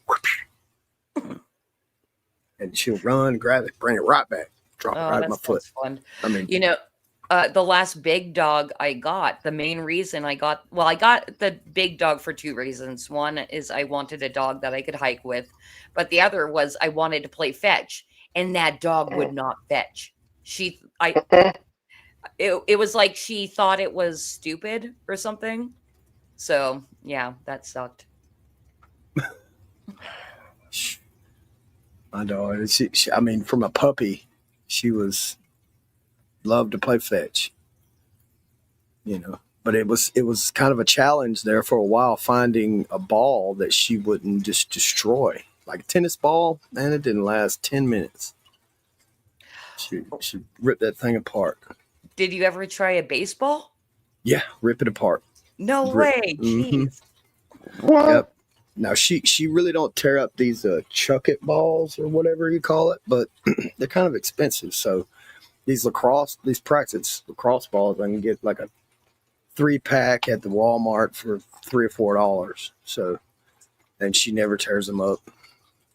And she'll run, grab it, bring it right back, drop it right at my foot. Fun. I mean, the last big dog I got, the main reason I got the big dog for 2 reasons. One is I wanted a dog that I could hike with, but the other was I wanted to play fetch, and that dog would not fetch. It was like she thought it was stupid or something. So yeah, that sucked. My dog, I mean, from a puppy, she loved to play fetch, but it was kind of a challenge there for a while, finding a ball that she wouldn't just destroy. Like a tennis ball, man, it didn't last 10 minutes. She ripped that thing apart. Did you ever try a baseball? Yeah, rip it apart. No way. Jeez. What? Yep. Now she really don't tear up these chuck it balls or whatever you call it, but they're kind of expensive. So these practice lacrosse balls, I can get like a 3-pack at the Walmart for $3 or $4. So, and she never tears them up.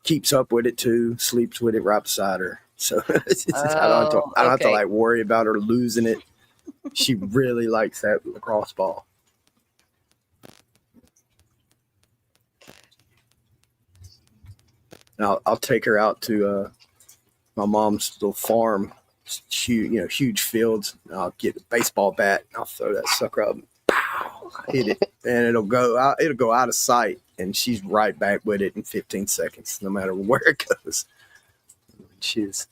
Keeps up with it too. Sleeps with it right beside her. So I don't have to like worry about her losing it. She really likes that lacrosse ball. Now I'll take her out to my mom's little farm, huge fields. And I'll get a baseball bat. And I'll throw that sucker up, and pow, hit it, and it'll go out of sight, and she's right back with it in 15 seconds, no matter where it goes. She's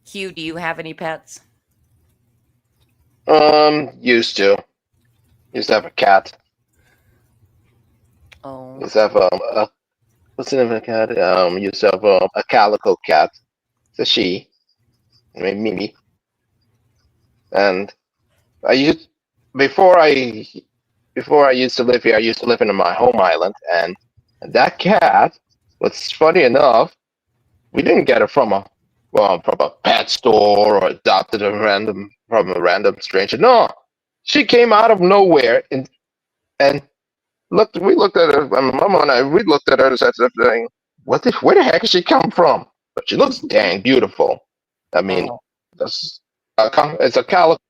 Hugh, do you have any pets? Used to have a cat. Oh. Used to have what's the name of the cat? Used to have a calico cat. It's a she. Named Mimi. And before I used to live here, I used to live in my home island, and that cat, what's funny enough, we didn't get it from a pet store or adopted from a random stranger. No, she came out of nowhere and we looked at her. My mama and I, we looked at her and said, where the heck did she come from? But she looks dang beautiful. I mean, it's a calico,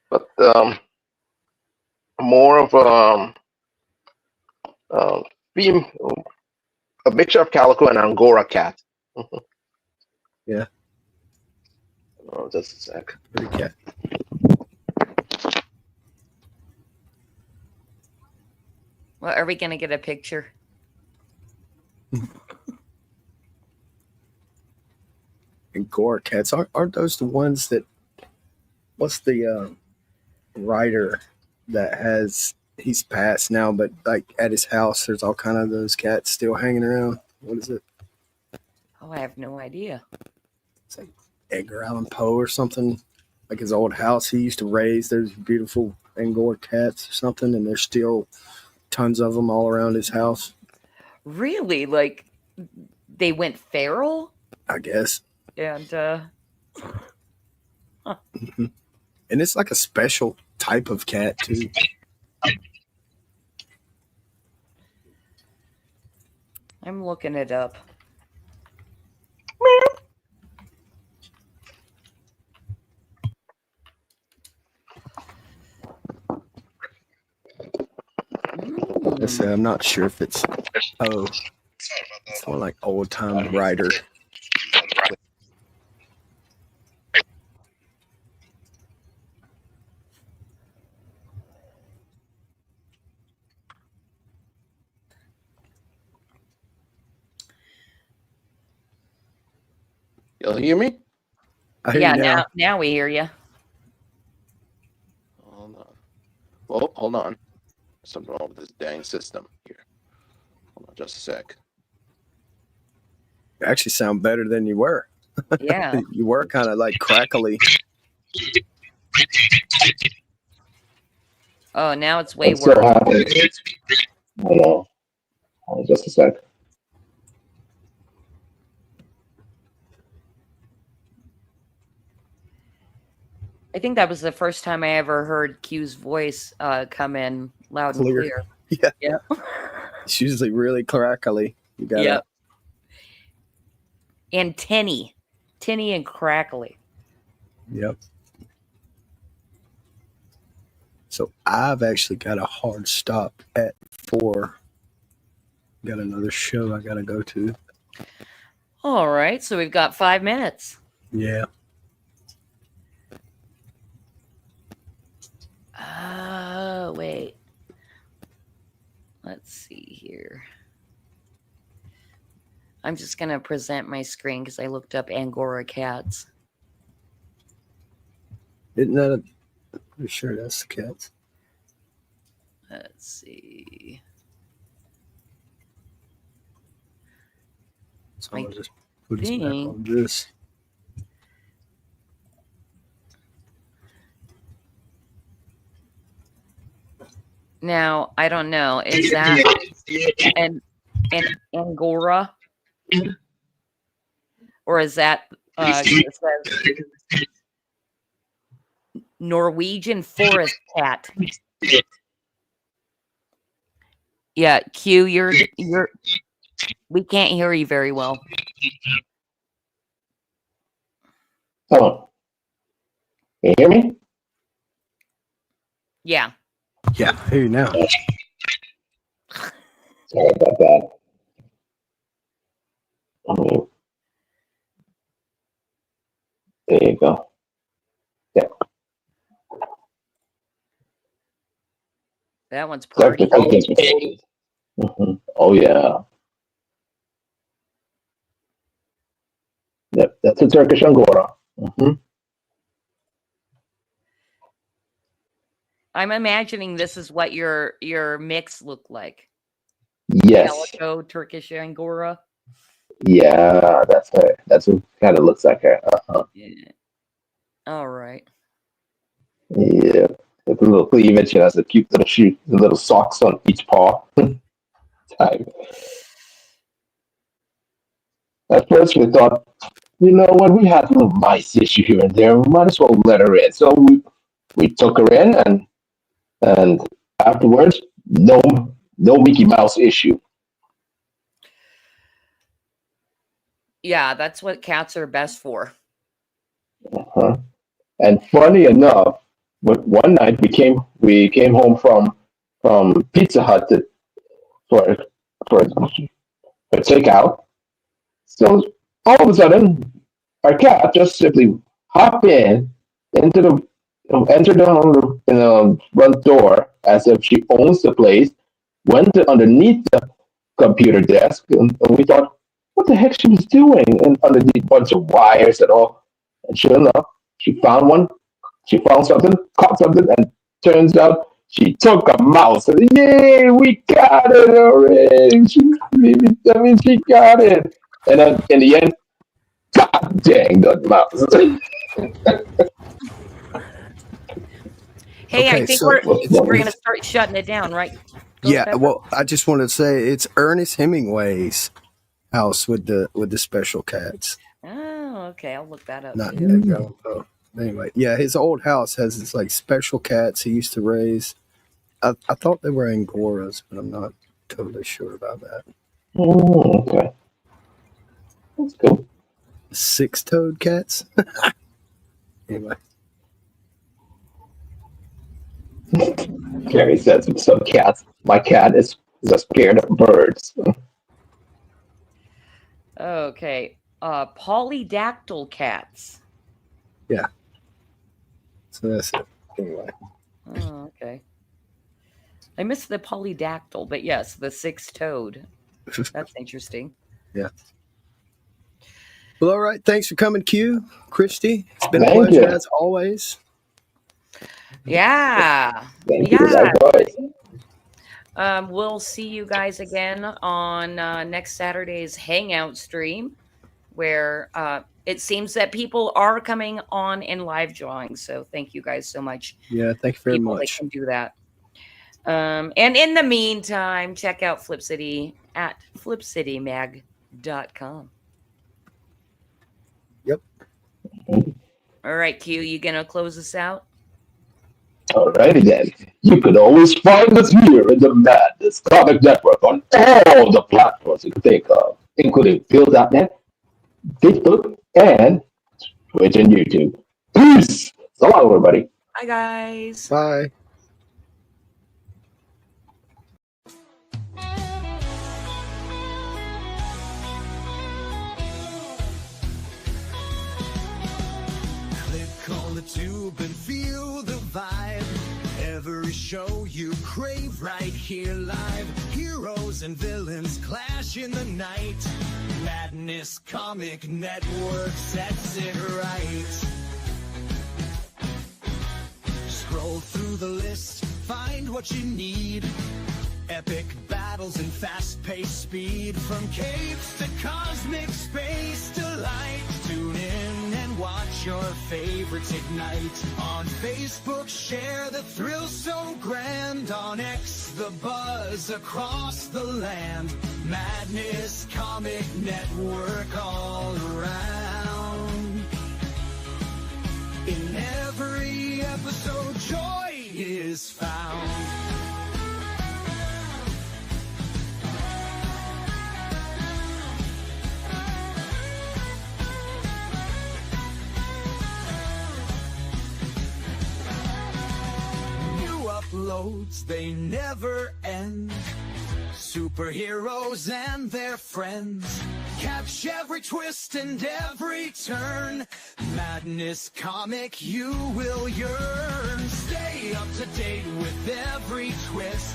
but more of a mixture of calico and Angora cat. Yeah. Oh, just a sec. Pretty cat. Well, are we gonna get a picture? Angora cats aren't those the ones that? What's the writer that he's passed now, but like at his house, there's all kind of those cats still hanging around. What is it? Oh, I have no idea. It's like Edgar Allan Poe or something. Like his old house, he used to raise those beautiful Angora cats or something, and there's still tons of them all around his house. Really? Like they went feral? I guess. And Mm-hmm. And it's like a special type of cat too. I'm looking it up. I say I'm not sure if it's it's more like old time writer. You'll hear me? I hear Yeah, you now. now we hear you. Oh, hold on. Something wrong with this dang system here. Hold on just a sec. You actually sound better than you were. Yeah. You were kind of like crackly. Oh, now it's way I'm so worse. happy. Hold on. Hold on just a sec. I think that was the first time I ever heard Q's voice come in loud and clear. Yeah. Yep. It's usually really crackly. You gotta. Yep. And tinny and crackly. Yep. So I've actually got a hard stop at 4. Got another show I gotta go to. All right, so we've got 5 minutes. Yeah. Wait. Let's see here. I'm just going to present my screen because I looked up Angora cats. Isn't that I'm pretty sure that's the cats. Let's see. So I'll just put us back on this. Now, I don't know. Is that an Angora? Or is that it says Norwegian forest cat? Yeah, Q, you're we can't hear you very well. Oh. Can you hear me? Yeah. Yeah, I hear you now. Sorry about that. There you go. Yeah. That one's party. Oh yeah. Yep, that's a Turkish Angora. I'm imagining this is what your mix looked like. Yes. Calico, Turkish Angora. Yeah, that's her. That's what kind of looks like her. Yeah. All right. Yeah. With a little cleavage, she has a cute little shoe, the little socks on each paw. Type. At first, we thought, you know what, we had a little mice issue here and there. We might as well let her in. So we took her in, and afterwards, no Mickey Mouse issue. Yeah, that's what cats are best for. And funny enough, one night we came home from Pizza Hut for takeout. So all of a sudden, our cat just simply hopped entered the front door as if she owns the place, went underneath the computer desk, and we thought, what the heck she was doing? And underneath a bunch of wires and all. And sure enough, she found something, caught something, and turns out she took a mouse. And yay, we got it already. She got it. And then in the end, God dang the mouse. Hey, Okay, I think so- we're going to start shutting it down, right? Yeah, well, I just wanted to say it's Ernest Hemingway's house with the special cats. Oh, okay. I'll look that up. Not too. Edgar Allan Poe. Anyway, yeah, his old house has this like special cats he used to raise. I thought they were Angoras, but I'm not totally sure about that. Oh, okay. That's cool. 6-toed cats? Anyway. Gary says some cats. My cat is scared of birds. Okay. Polydactyl cats. Yeah. So that's it. Anyway. Oh, okay. I missed the polydactyl, but yes, the 6-toed. That's interesting. Yeah. Well, all right. Thanks for coming, Q. Christy. It's been a Thank pleasure you. as always. Yeah. Thank you. Yeah. Likewise. We'll see you guys again on next Saturday's Hangout stream, where it seems that people are coming on and live drawing. So thank you guys so much. Yeah, thank you very People much. that can do that. And in the meantime, check out Flip City at flipcitymag.com. Yep. Mm-hmm. All right, Q, you gonna close us out? Alrighty then. You can always find us here in the Madness Comic Network on all the platforms you can think of, including Phil.net, Facebook, and Twitch and YouTube. Peace! So long, everybody. Bye, guys. Bye. Click on the tube and feel the vibe. Every show you crave right here live. Heroes and villains clash in the night. Madness Comic Network sets it right. Scroll through the list, find what you need. Epic battles and fast-paced speed. From capes to cosmic space delight. Tune in and watch your favorites ignite. On Facebook, share the thrill so grand. On X, the buzz across the land. Madness Comic Network all around. In every episode, joy is found. Uploads, they never end. Superheroes and their friends catch every twist and every turn. Madness Comic, you will yearn. Stay up to date with every twist.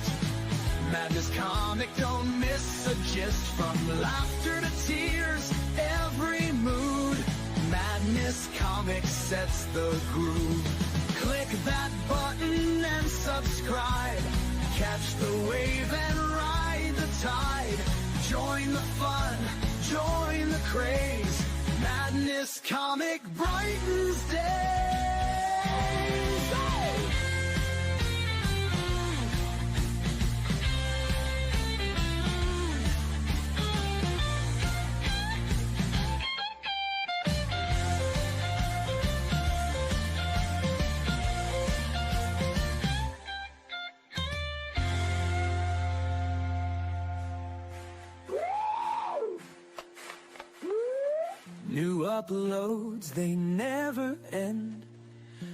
Madness Comic, don't miss a gist. From laughter to tears, every mood. Madness Comic sets the groove. Click that button and subscribe. Catch the wave and ride the tide. Join the fun, join the craze. Madness Comic brightens days. Hey! New uploads, they never end.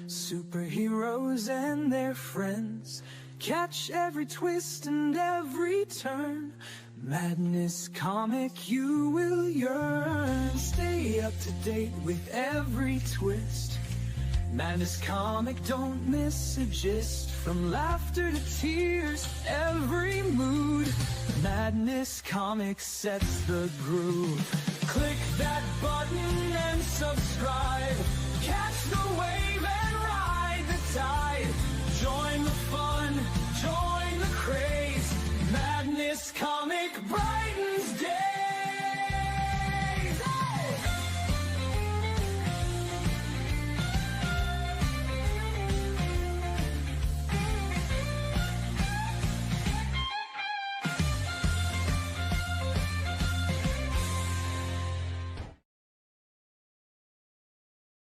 Superheroes and their friends catch every twist and every turn. Madness Comic, you will yearn. Stay up to date with every twist. Madness Comic, don't miss a gist. From laughter to tears, every mood. Madness Comic sets the groove. Click that button and subscribe. Catch the wave and ride the tide. Join the fun, join the craze. Madness Comic brightens